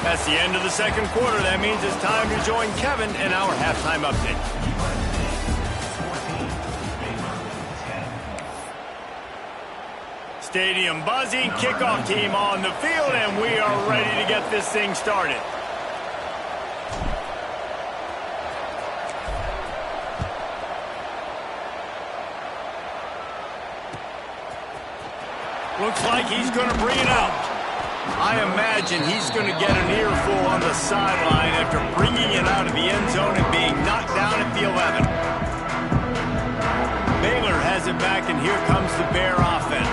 S1: That's the end of the second quarter. That means it's time to join Kevin in our halftime update. Stadium buzzing, kickoff team on the field, and we are ready to get this thing started. Looks like he's going to bring it out. I imagine he's going to get an earful on the sideline after bringing it out of the end zone and being knocked down at the 11. Baylor has it back, and here comes the Bear offense.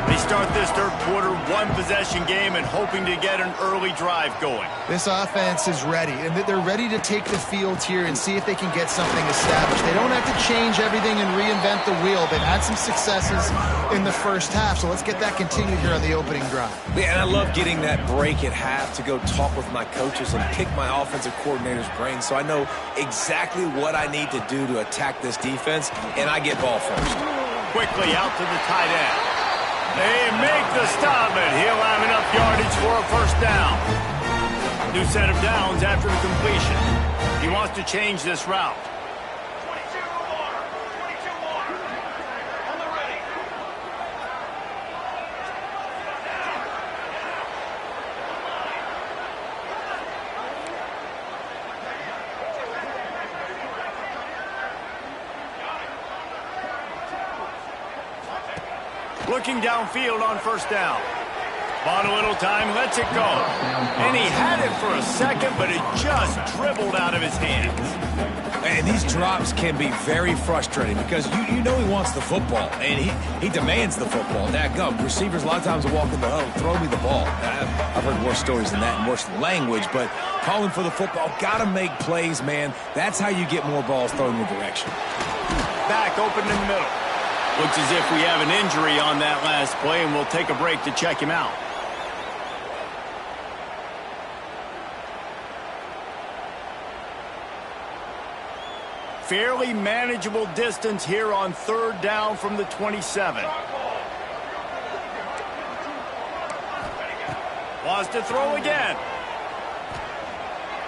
S1: They start this third quarter, one-possession game and hoping to get an early drive going.
S3: This offense is ready, and they're ready to take the field here and see if they can get something established. They don't have to change everything and reinvent the wheel. They've had some successes in the first half, so let's get that continued here on the opening drive.
S2: Yeah, and I love getting that break at half to go talk with my coaches and pick my offensive coordinator's brain so I know exactly what I need to do to attack this defense, and I get ball first.
S1: Quickly out to the tight end. They make the stop, and he'll have enough yardage for a first down. New set of downs after the completion. He wants to change this route.
S4: 22 water. 22 water. On the ready.
S1: Looking downfield on first down. Bought a little time, lets it go. And he had it for a second, but it just dribbled out of his hands.
S2: And these drops can be very frustrating because you know he wants the football, and he demands the football. Dadgum, receivers a lot of times will walk in the huddle, throw me the ball. I've heard worse stories than that and worse language, but calling for the football, got to make plays, man. That's how you get more balls thrown in your direction.
S1: Back open in the middle. Looks as if we have an injury on that last play, and we'll take a break to check him out. Fairly manageable distance here on third down from the 27. Wants to throw again.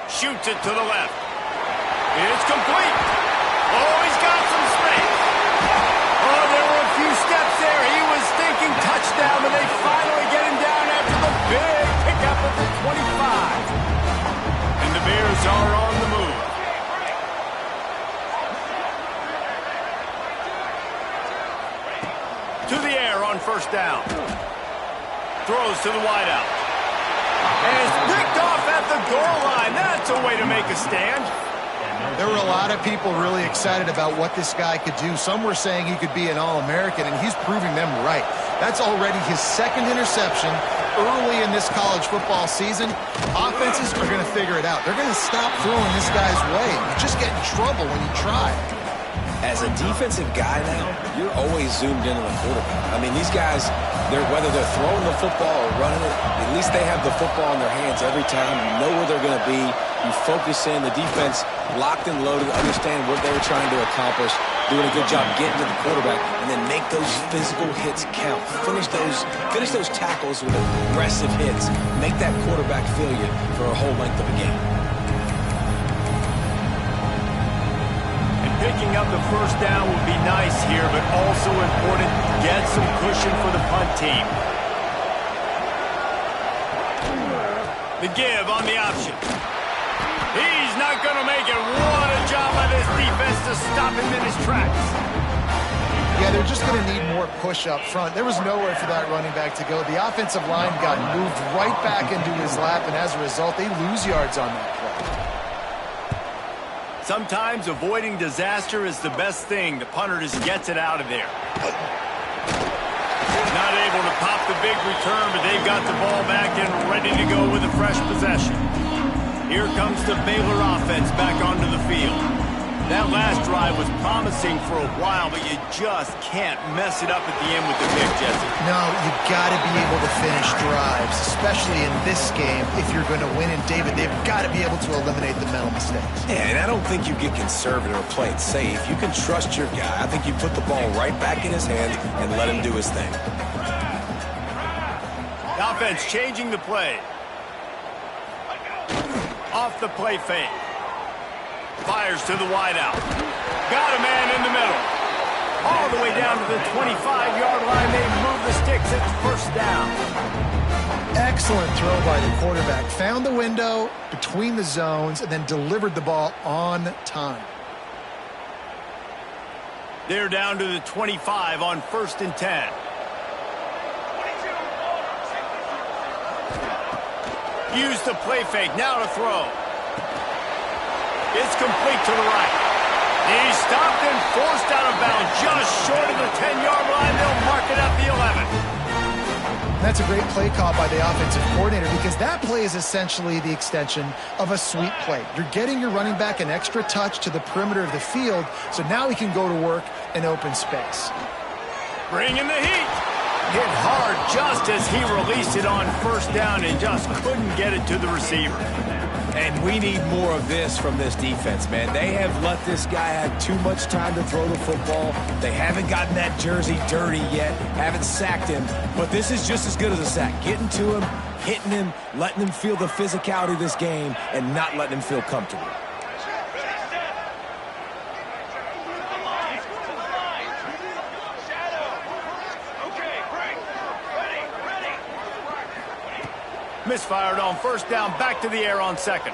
S1: Shoots it to the left. It's complete. Oh, he's got some space. Oh, there were a few steps there. He was thinking touchdown, but they finally get him down after the big pickup at the 25. And the Bears are on the move. To the air on first down. Throws to the wideout. And it's picked off at the goal line. That's a way to make a stand.
S3: There were a lot of people really excited about what this guy could do. Some were saying he could be an All-American, and he's proving them right. That's already his second interception early in this college football season. Offenses are going to figure it out. They're going to stop throwing this guy's way. You just get in trouble when you try.
S2: As a defensive guy now, you're always zoomed in on the quarterback. I mean, these guys, whether they're throwing the football or running it, at least they have the football in their hands every time. You know where they're going to be. You focus in. The defense locked and loaded, understand what they were trying to accomplish, doing a good job getting to the quarterback, and then make those physical hits count. Finish those tackles with aggressive hits. Make that quarterback feel you for a whole length of a game.
S1: Picking up the first down would be nice here, but also important to get some cushion for the punt team. The give on the option. He's not going to make it. What a job by this defense to stop him in his tracks.
S3: Yeah, they're just going to need more push up front. There was nowhere for that running back to go. The offensive line got moved right back into his lap, and as a result, they lose yards on that play.
S1: Sometimes avoiding disaster is the best thing. The punter just gets it out of there. Not able to pop the big return, but they've got the ball back and ready to go with a fresh possession. Here comes the Baylor offense back onto the field. That last drive was promising for a while, but you just can't mess it up at the end with the pick, Jesse.
S3: No, you've got to be able to finish drives, especially in this game. If you're going to win, and David, they've got to be able to eliminate the mental mistakes.
S2: Yeah, and I don't think you get conservative or play it safe. You can trust your guy. I think you put the ball right back in his hands and let him do his thing.
S1: The offense changing the play. Off the play fake. Fires to the wideout. Got a man in the middle. All the way down to the 25-yard line. They move the sticks. It's first down.
S3: Excellent throw by the quarterback. Found the window between the zones and then delivered the ball on time.
S1: They're down to the 25 on 1st and 10. Use the play fake. Now to throw. It's complete to the right. He's stopped and forced out of bounds just short of the 10-yard line. They'll mark it at the 11.
S3: that's a great play call by the offensive coordinator because that play is essentially the extension of a sweep play. You're getting your running back an extra touch to the perimeter of the field, so now he can go to work in open space.
S1: Bring in the heat. Hit hard just as he released it on first down and just couldn't get it to the receiver.
S2: And we need more of this from this defense, man. They have let this guy have too much time to throw the football. They haven't gotten that jersey dirty yet, haven't sacked him. But this is just as good as a sack. Getting to him, hitting him, letting him feel the physicality of this game, and not letting him feel comfortable.
S1: Misfired on first down, back to the air on second.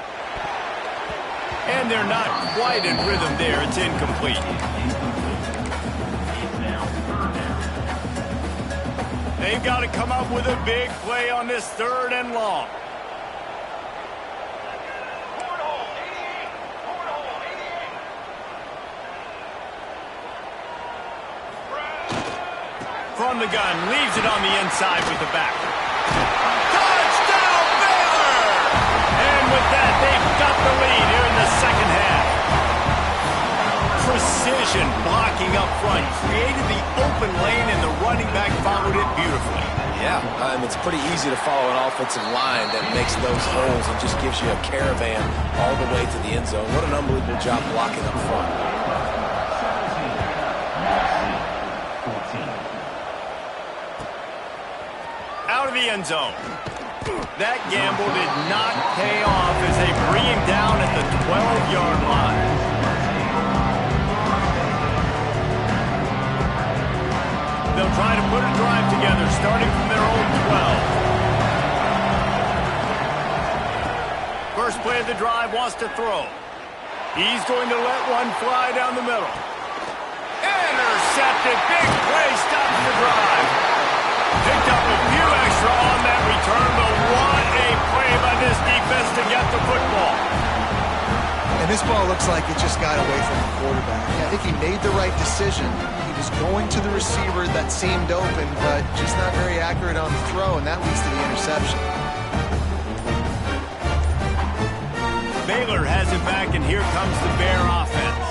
S1: And they're not quite in rhythm there. It's incomplete. They've got to come up with a big play on this third and long. From the gun, leaves it on the inside with the back. With that, they've got the lead here in the second half. Precision blocking up front. Created the open lane, and the running back followed it beautifully.
S2: Yeah, it's pretty easy to follow an offensive line that makes those holes and just gives you a caravan all the way to the end zone. What an unbelievable job blocking up front.
S1: Out of the end zone. That gamble did not pay off as they bring him down at the 12-yard line. They'll try to put a drive together, starting from their own 12. First play of the drive, wants to throw. He's going to let one fly down the middle. Intercepted. Big play stops the drive. Picked up a few extra on that return, but what a play by this defense to get the football.
S3: And this ball looks like it just got away from the quarterback. Yeah, I think he made the right decision. He was going to the receiver that seemed open, but just not very accurate on the throw, and that leads to the interception.
S1: Baylor has it back, and here comes the Bear offense.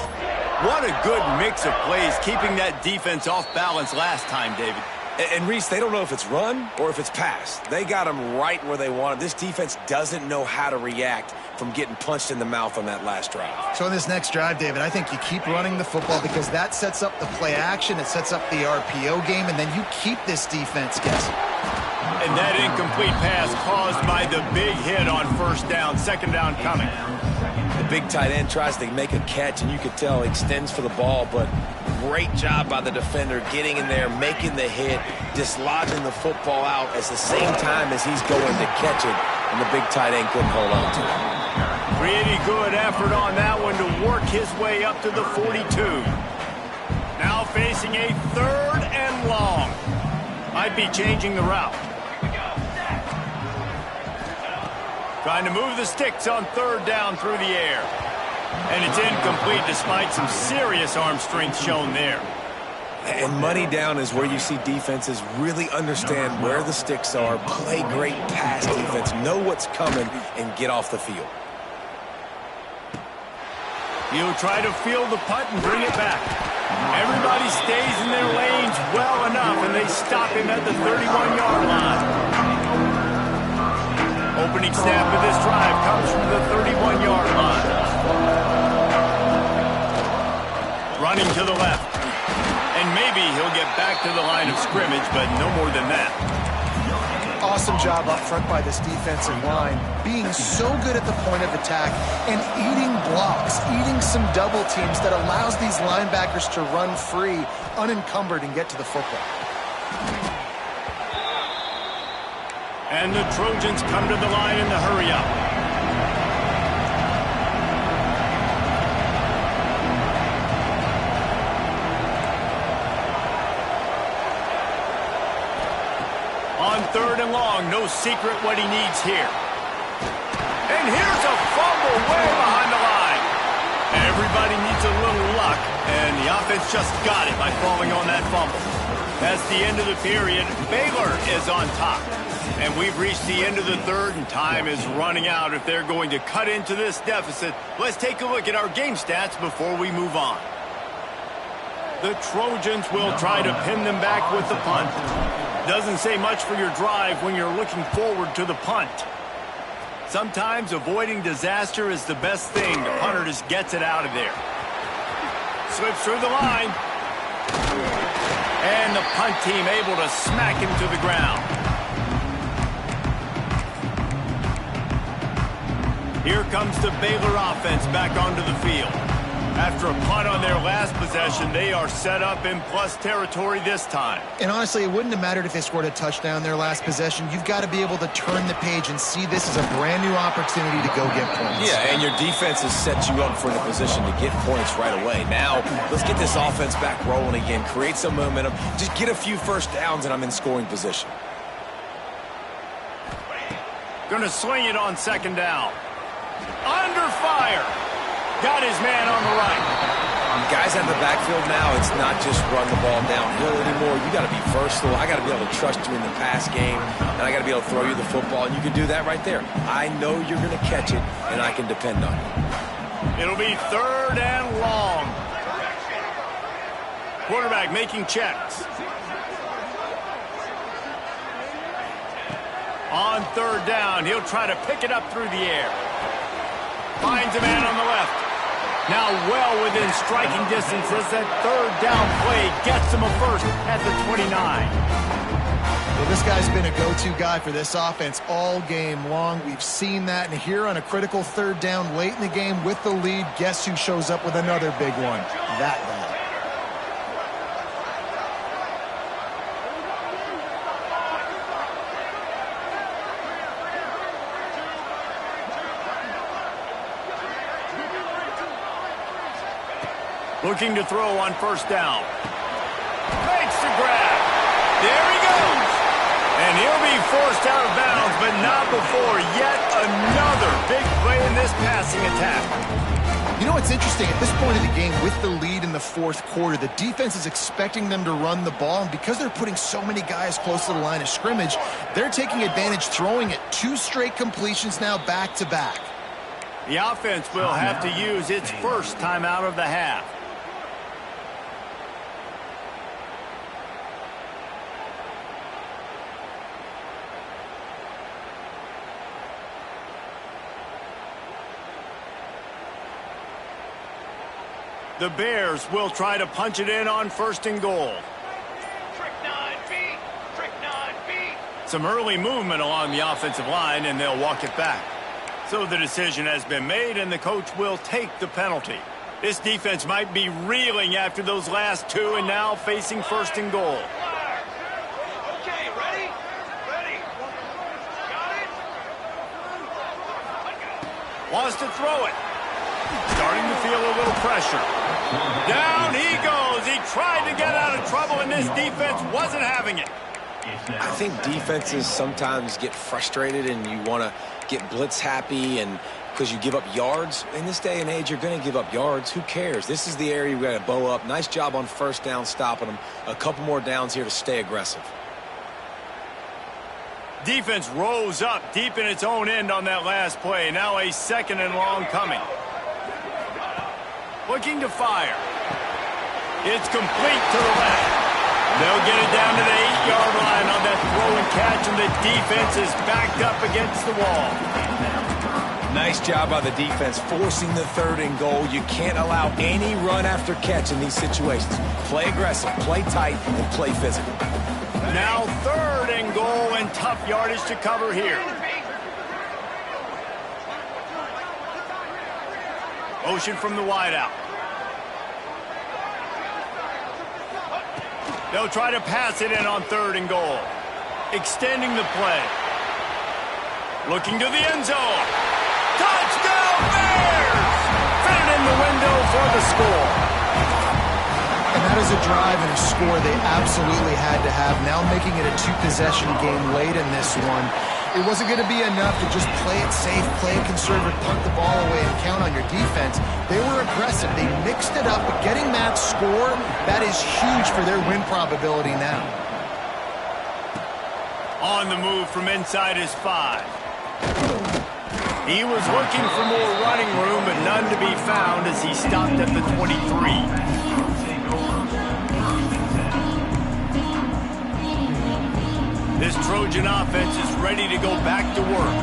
S1: What a good mix of plays, keeping that defense off balance last time, David.
S2: And Reese, they don't know if it's run or if it's pass. They got them right where they want them. This defense doesn't know how to react from getting punched in the mouth on that last drive.
S3: So in this next drive, David, I think you keep running the football because that sets up the play action, it sets up the RPO game, and then you keep this defense guessing.
S1: And that incomplete pass caused by the big hit on first down, second down coming.
S2: The big tight end tries to make a catch, and you could tell he extends for the ball, but great job by the defender getting in there, making the hit, dislodging the football out at the same time as he's going to catch it, and the big tight end couldn't hold on to it.
S1: Pretty good effort on that one to work his way up to the 42. Now facing a third and long. Might be changing the route. Trying to move the sticks on third down through the air. And it's incomplete despite some serious arm strength shown there.
S2: And money down is where you see defenses really understand where the sticks are, play great pass defense, know what's coming, and get off the field.
S1: He'll try to field the punt and bring it back. Everybody stays in their lanes well enough, and they stop him at the 31-yard line. Opening snap of this drive comes from the 31-yard line. Running to the left. And maybe he'll get back to the line of scrimmage, but no more than that.
S3: Awesome job up front by this defensive line, being so good at the point of attack and eating blocks, eating some double teams that allows these linebackers to run free, unencumbered, and get to the football.
S1: And the Trojans come to the line in the hurry-up. On third and long, no secret what he needs here. And here's a fumble way behind the line. Everybody needs a little luck, and the offense just got it by falling on that fumble. That's the end of the period. Baylor is on top. And we've reached the end of the third, and time is running out if they're going to cut into this deficit. Let's take a look at our game stats before we move on. The Trojans will try to pin them back with the punt. Doesn't say much for your drive when you're looking forward to the punt. Sometimes avoiding disaster is the best thing. The punter just gets it out of there. Slips through the line. And the punt team able to smack him to the ground. Here comes the Baylor offense back onto the field. After a punt on their last possession, they are set up in plus territory this time.
S3: And honestly, it wouldn't have mattered if they scored a touchdown their last possession. You've got to be able to turn the page and see this as a brand new opportunity to go get points.
S2: Yeah, and your defense has set you up for the position to get points right away. Now, let's get this offense back rolling again, create some momentum, just get a few first downs, and I'm in scoring position.
S1: Going to swing it on second down. Under fire. Got his man on the right.
S2: Guys out of the backfield now, it's not just run the ball downhill anymore. You got to be versatile. I got to be able to trust you in the pass game, and I got to be able to throw you the football, and you can do that right there. I know you're going to catch it, and I can depend on it.
S1: It'll be third and long. Quarterback making checks. On third down, he'll try to pick it up through the air. Finds a man on the left. Now well within striking distance as that third down play gets him a first at the 29.
S3: Well, this guy's been a go-to guy for this offense all game long. We've seen that, and here on a critical third down late in the game with the lead, guess who shows up with another big one? That guy.
S1: Looking to throw on first down. Makes the grab. There he goes. And he'll be forced out of bounds, but not before yet another big play in this passing attack.
S3: You know what's interesting? At this point of the game, with the lead in the fourth quarter, the defense is expecting them to run the ball, and because they're putting so many guys close to the line of scrimmage, they're taking advantage, throwing it 2 straight completions now back-to-back.
S1: The offense will have to use its first time out of the half. The Bears will try to punch it in on first and goal.
S4: Trick 9B. Trick 9B.
S1: Some early movement along the offensive line, and they'll walk it back. So the decision has been made, and the coach will take the penalty. This defense might be reeling after those last 2 and now facing first and goal.
S4: Okay, ready? Ready. Got it?
S1: Wants to throw it. Starting to feel a little pressure. Down he goes. He tried to get out of trouble, and this defense wasn't having it.
S2: I think defenses sometimes get frustrated and you want to get blitz happy and because you give up yards. In this day and age, you're going to give up yards. Who cares? This is the area we got to bow up. Nice job on first down stopping them. A couple more downs here to stay aggressive.
S1: Defense rose up deep in its own end on that last play. Now a second and long coming. Looking to fire. It's complete to the left. They'll get it down to the 8-yard line on that throw and catch, and the defense is backed up against the wall.
S2: Nice job by the defense forcing the third and goal. You can't allow any run after catch in these situations. Play aggressive, play tight, and play physical.
S1: Now third and goal, and tough yardage to cover here. Motion from the wideout. They'll try to pass it in on third and goal. Extending the play. Looking to the end zone. Touchdown Bears! Fit it in the window for the score.
S3: And that is a drive and a score they absolutely had to have. Now making it a 2-possession game late in this one. It wasn't going to be enough to just play it safe, play it conservative, punt the ball away, and count on your defense. They were aggressive. They mixed it up, but getting that score, that is huge for their win probability now.
S1: On the move from inside his 5. He was looking for more running room, but none to be found as he stopped at the 23. This Trojan offense is ready to go back to work.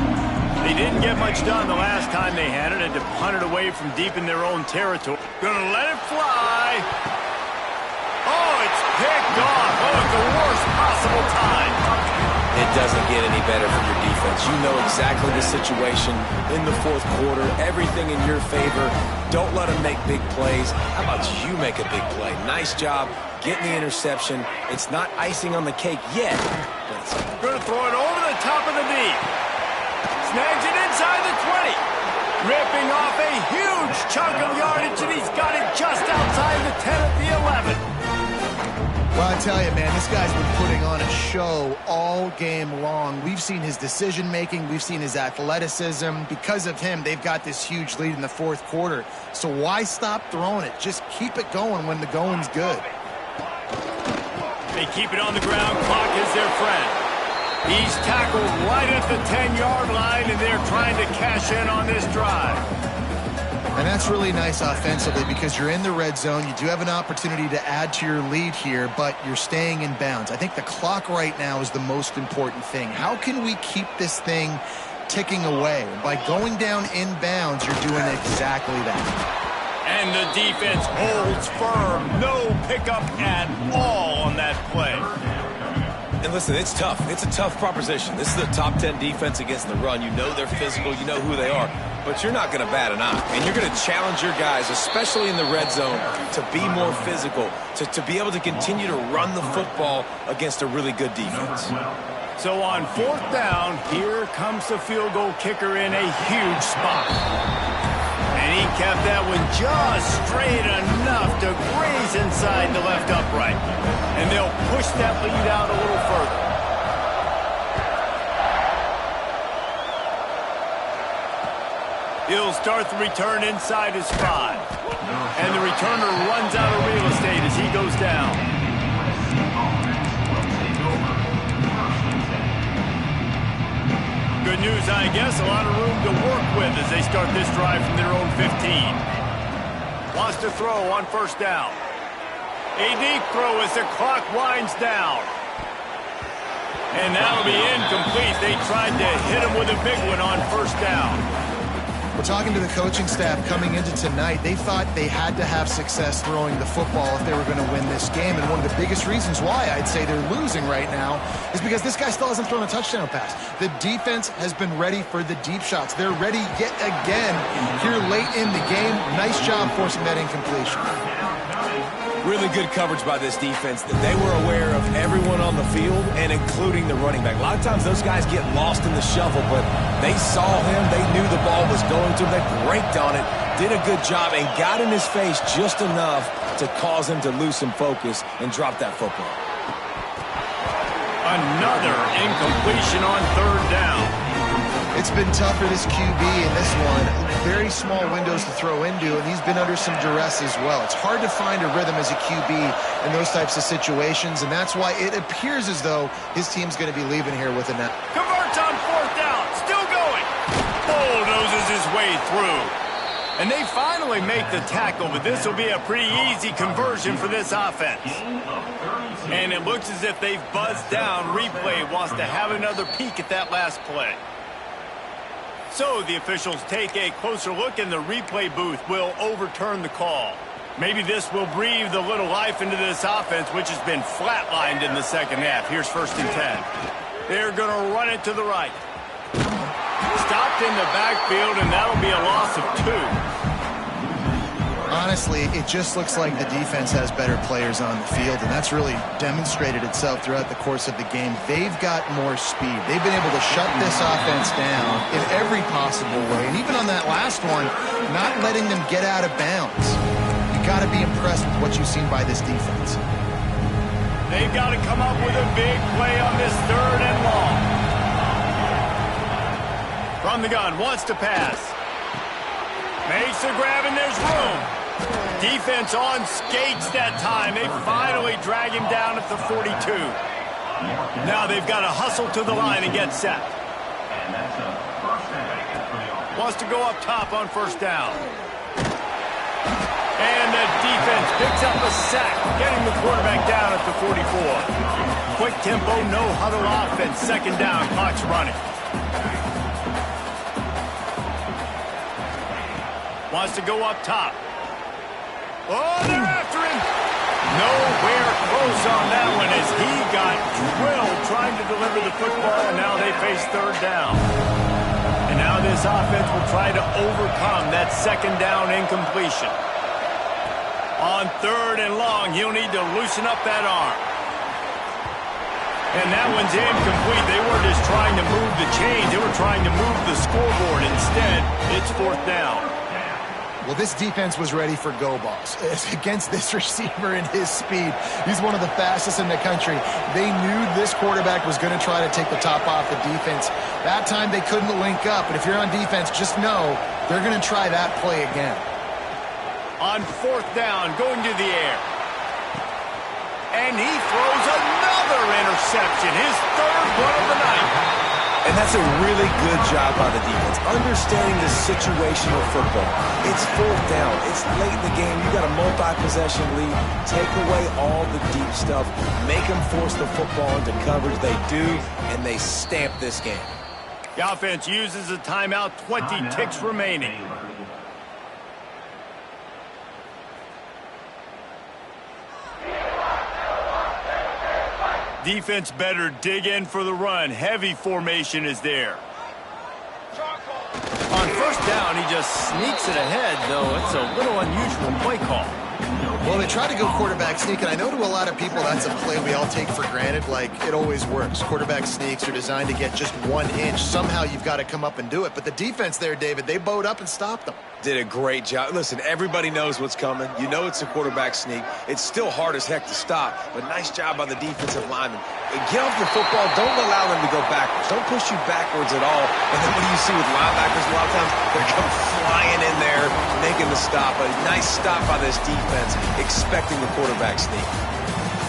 S1: They didn't get much done the last time they had it, had to punt it away from deep in their own territory. Gonna let it fly. Oh, it's picked off. Oh, at the worst possible time.
S2: It doesn't get any better for your defense. You know exactly the situation in the fourth quarter, everything in your favor. Don't let them make big plays. How about you make a big play? Nice job getting the interception. It's not icing on the cake yet, but it's
S1: going to throw it over the top of the knee. Snags it inside the 20. Ripping off a huge chunk of yardage, and he's got it just outside the 10 at the 11.
S3: Well, I tell you, man, this guy's been putting on a show all game long. We've seen his decision-making. We've seen his athleticism. Because of him, they've got this huge lead in the fourth quarter. So why stop throwing it? Just keep it going when the going's good.
S1: They keep it on the ground. Clock is their friend. He's tackled right at the 10-yard line, and they're trying to cash in on this drive.
S3: And that's really nice offensively because you're in the red zone. You do have an opportunity to add to your lead here, but you're staying in bounds. I think the clock right now is the most important thing. How can we keep this thing ticking away? And by going down in bounds, you're doing exactly that.
S1: And the defense holds firm. No pickup at all on that play.
S2: And listen, it's tough. It's a tough proposition. This is a top 10 defense against the run. You know they're physical. You know who they are. But you're not going to bat an eye. And you're going to challenge your guys, especially in the red zone, to be more physical, to be able to continue to run the football against a really good defense.
S1: So on fourth down, here comes the field goal kicker in a huge spot. And he kept that one just straight enough to graze inside the left upright. And they'll push that lead out a little further. He'll start the return inside his 5. And the returner runs out of real estate as he goes down. Good news, I guess. A lot of room to work with as they start this drive from their own 15. Wants to throw on first down. A deep throw as the clock winds down. And that'll be incomplete. They tried to hit him with a big one on first down.
S3: We're talking to the coaching staff coming into tonight. They thought they had to have success throwing the football if they were going to win this game. And one of the biggest reasons why I'd say they're losing right now is because this guy still hasn't thrown a touchdown pass. The defense has been ready for the deep shots. They're ready yet again here late in the game. Nice job forcing that incompletion.
S2: Really good coverage by this defense. They were aware of everyone on the field and including the running back. A lot of times those guys get lost in the shuffle, but they saw him. They knew the ball was going to him. They braked on it, did a good job, and got in his face just enough to cause him to lose some focus and drop that football.
S1: Another incompletion on third down.
S3: It's been tough for this QB in this one. Very small windows to throw into, and he's been under some duress as well. It's hard to find a rhythm as a QB in those types of situations, and that's why it appears as though his team's going to be leaving here with a net.
S1: Converts on fourth down. Still going. Bulldozes his way through. And they finally make the tackle, but this will be a pretty easy conversion for this offense. And it looks as if they've buzzed down. Replay wants to have another peek at that last play. So the officials take a closer look, and the replay booth will overturn the call. Maybe this will breathe a little life into this offense, which has been flatlined in the second half. Here's 1st and 10. They're going to run it to the right. Stopped in the backfield, and that'll be a loss of 2.
S3: Honestly, it just looks like the defense has better players on the field, and that's really demonstrated itself throughout the course of the game. They've got more speed. They've been able to shut this offense down in every possible way, and even on that last one, not letting them get out of bounds. You got to be impressed with what you've seen by this defense.
S1: They've got to come up with a big play on this 3rd and long. From the gun, wants to pass. Makes the grab, and there's room. Defense on skates that time. They finally drag him down at the 42. Now they've got to hustle to the line and get set. Wants to go up top on first down. And the defense picks up a sack, getting the quarterback down at the 44. Quick tempo, no huddle offense. Second down, clock's running. Wants to go up top. Oh, they're after him. Nowhere close on that one as he got drilled trying to deliver the football, and now they face third down. And now this offense will try to overcome that second down incompletion. On third and long, he'll need to loosen up that arm. And that one's incomplete. They weren't just trying to move the chains. They were trying to move the scoreboard. Instead, it's fourth down.
S3: Well, this defense was ready for go balls. Against this receiver and his speed, he's one of the fastest in the country. They knew this quarterback was going to try to take the top off the defense. That time they couldn't link up. But if you're on defense, just know they're going to try that play again.
S1: On fourth down, going to the air. And he throws another interception, his third one of the night.
S2: And that's a really good job by the defense, understanding the situational football. It's fourth down. It's late in the game. You got a multi-possession lead. Take away all the deep stuff. Make them force the football into coverage. They do, and they stamp this game.
S1: The offense uses a timeout, 20 ticks remaining. Defense better dig in for the run. Heavy formation is there. On first down, he just sneaks it ahead, though. It's a little unusual play call.
S3: Well, they try to go quarterback sneak, and I know to a lot of people that's a play we all take for granted, like it always works. Quarterback sneaks are designed to get just 1 inch. Somehow you've got to come up and do it. But the defense there, David, they bowed up and stopped them.
S2: Did a great job. Listen, everybody knows what's coming. You know it's a quarterback sneak. It's still hard as heck to stop, but nice job by the defensive lineman. Get off the football. Don't allow them to go backwards. Don't push you backwards at all. And then what do you see with linebackers a lot of times? They come flying in there, making the stop. A nice stop by this defense, expecting the quarterback sneak.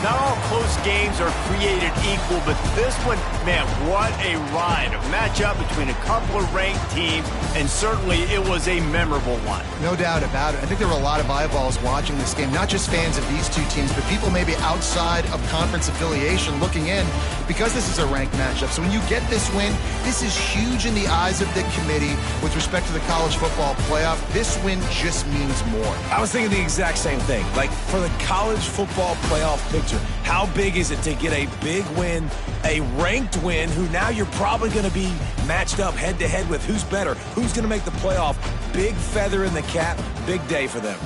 S1: Not all close games are created equal, but this one, man, what a ride. A matchup between a couple of ranked teams, and certainly it was a memorable one.
S3: No doubt about it. I think there were a lot of eyeballs watching this game, not just fans of these two teams, but people maybe outside of conference affiliation looking in because this is a ranked matchup. So when you get this win, this is huge in the eyes of the committee with respect to the college football playoff. This win just means more.
S2: I was thinking the exact same thing. Like, for the college football playoff picture, how big is it to get a big win, a ranked win, who now you're probably going to be matched up head-to-head with who's better, who's going to make the playoff. Big feather in the cap, big day for them.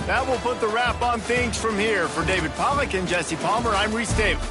S1: That will put the wrap on things from here. For David Pollack and Jesse Palmer, I'm Reese Davis.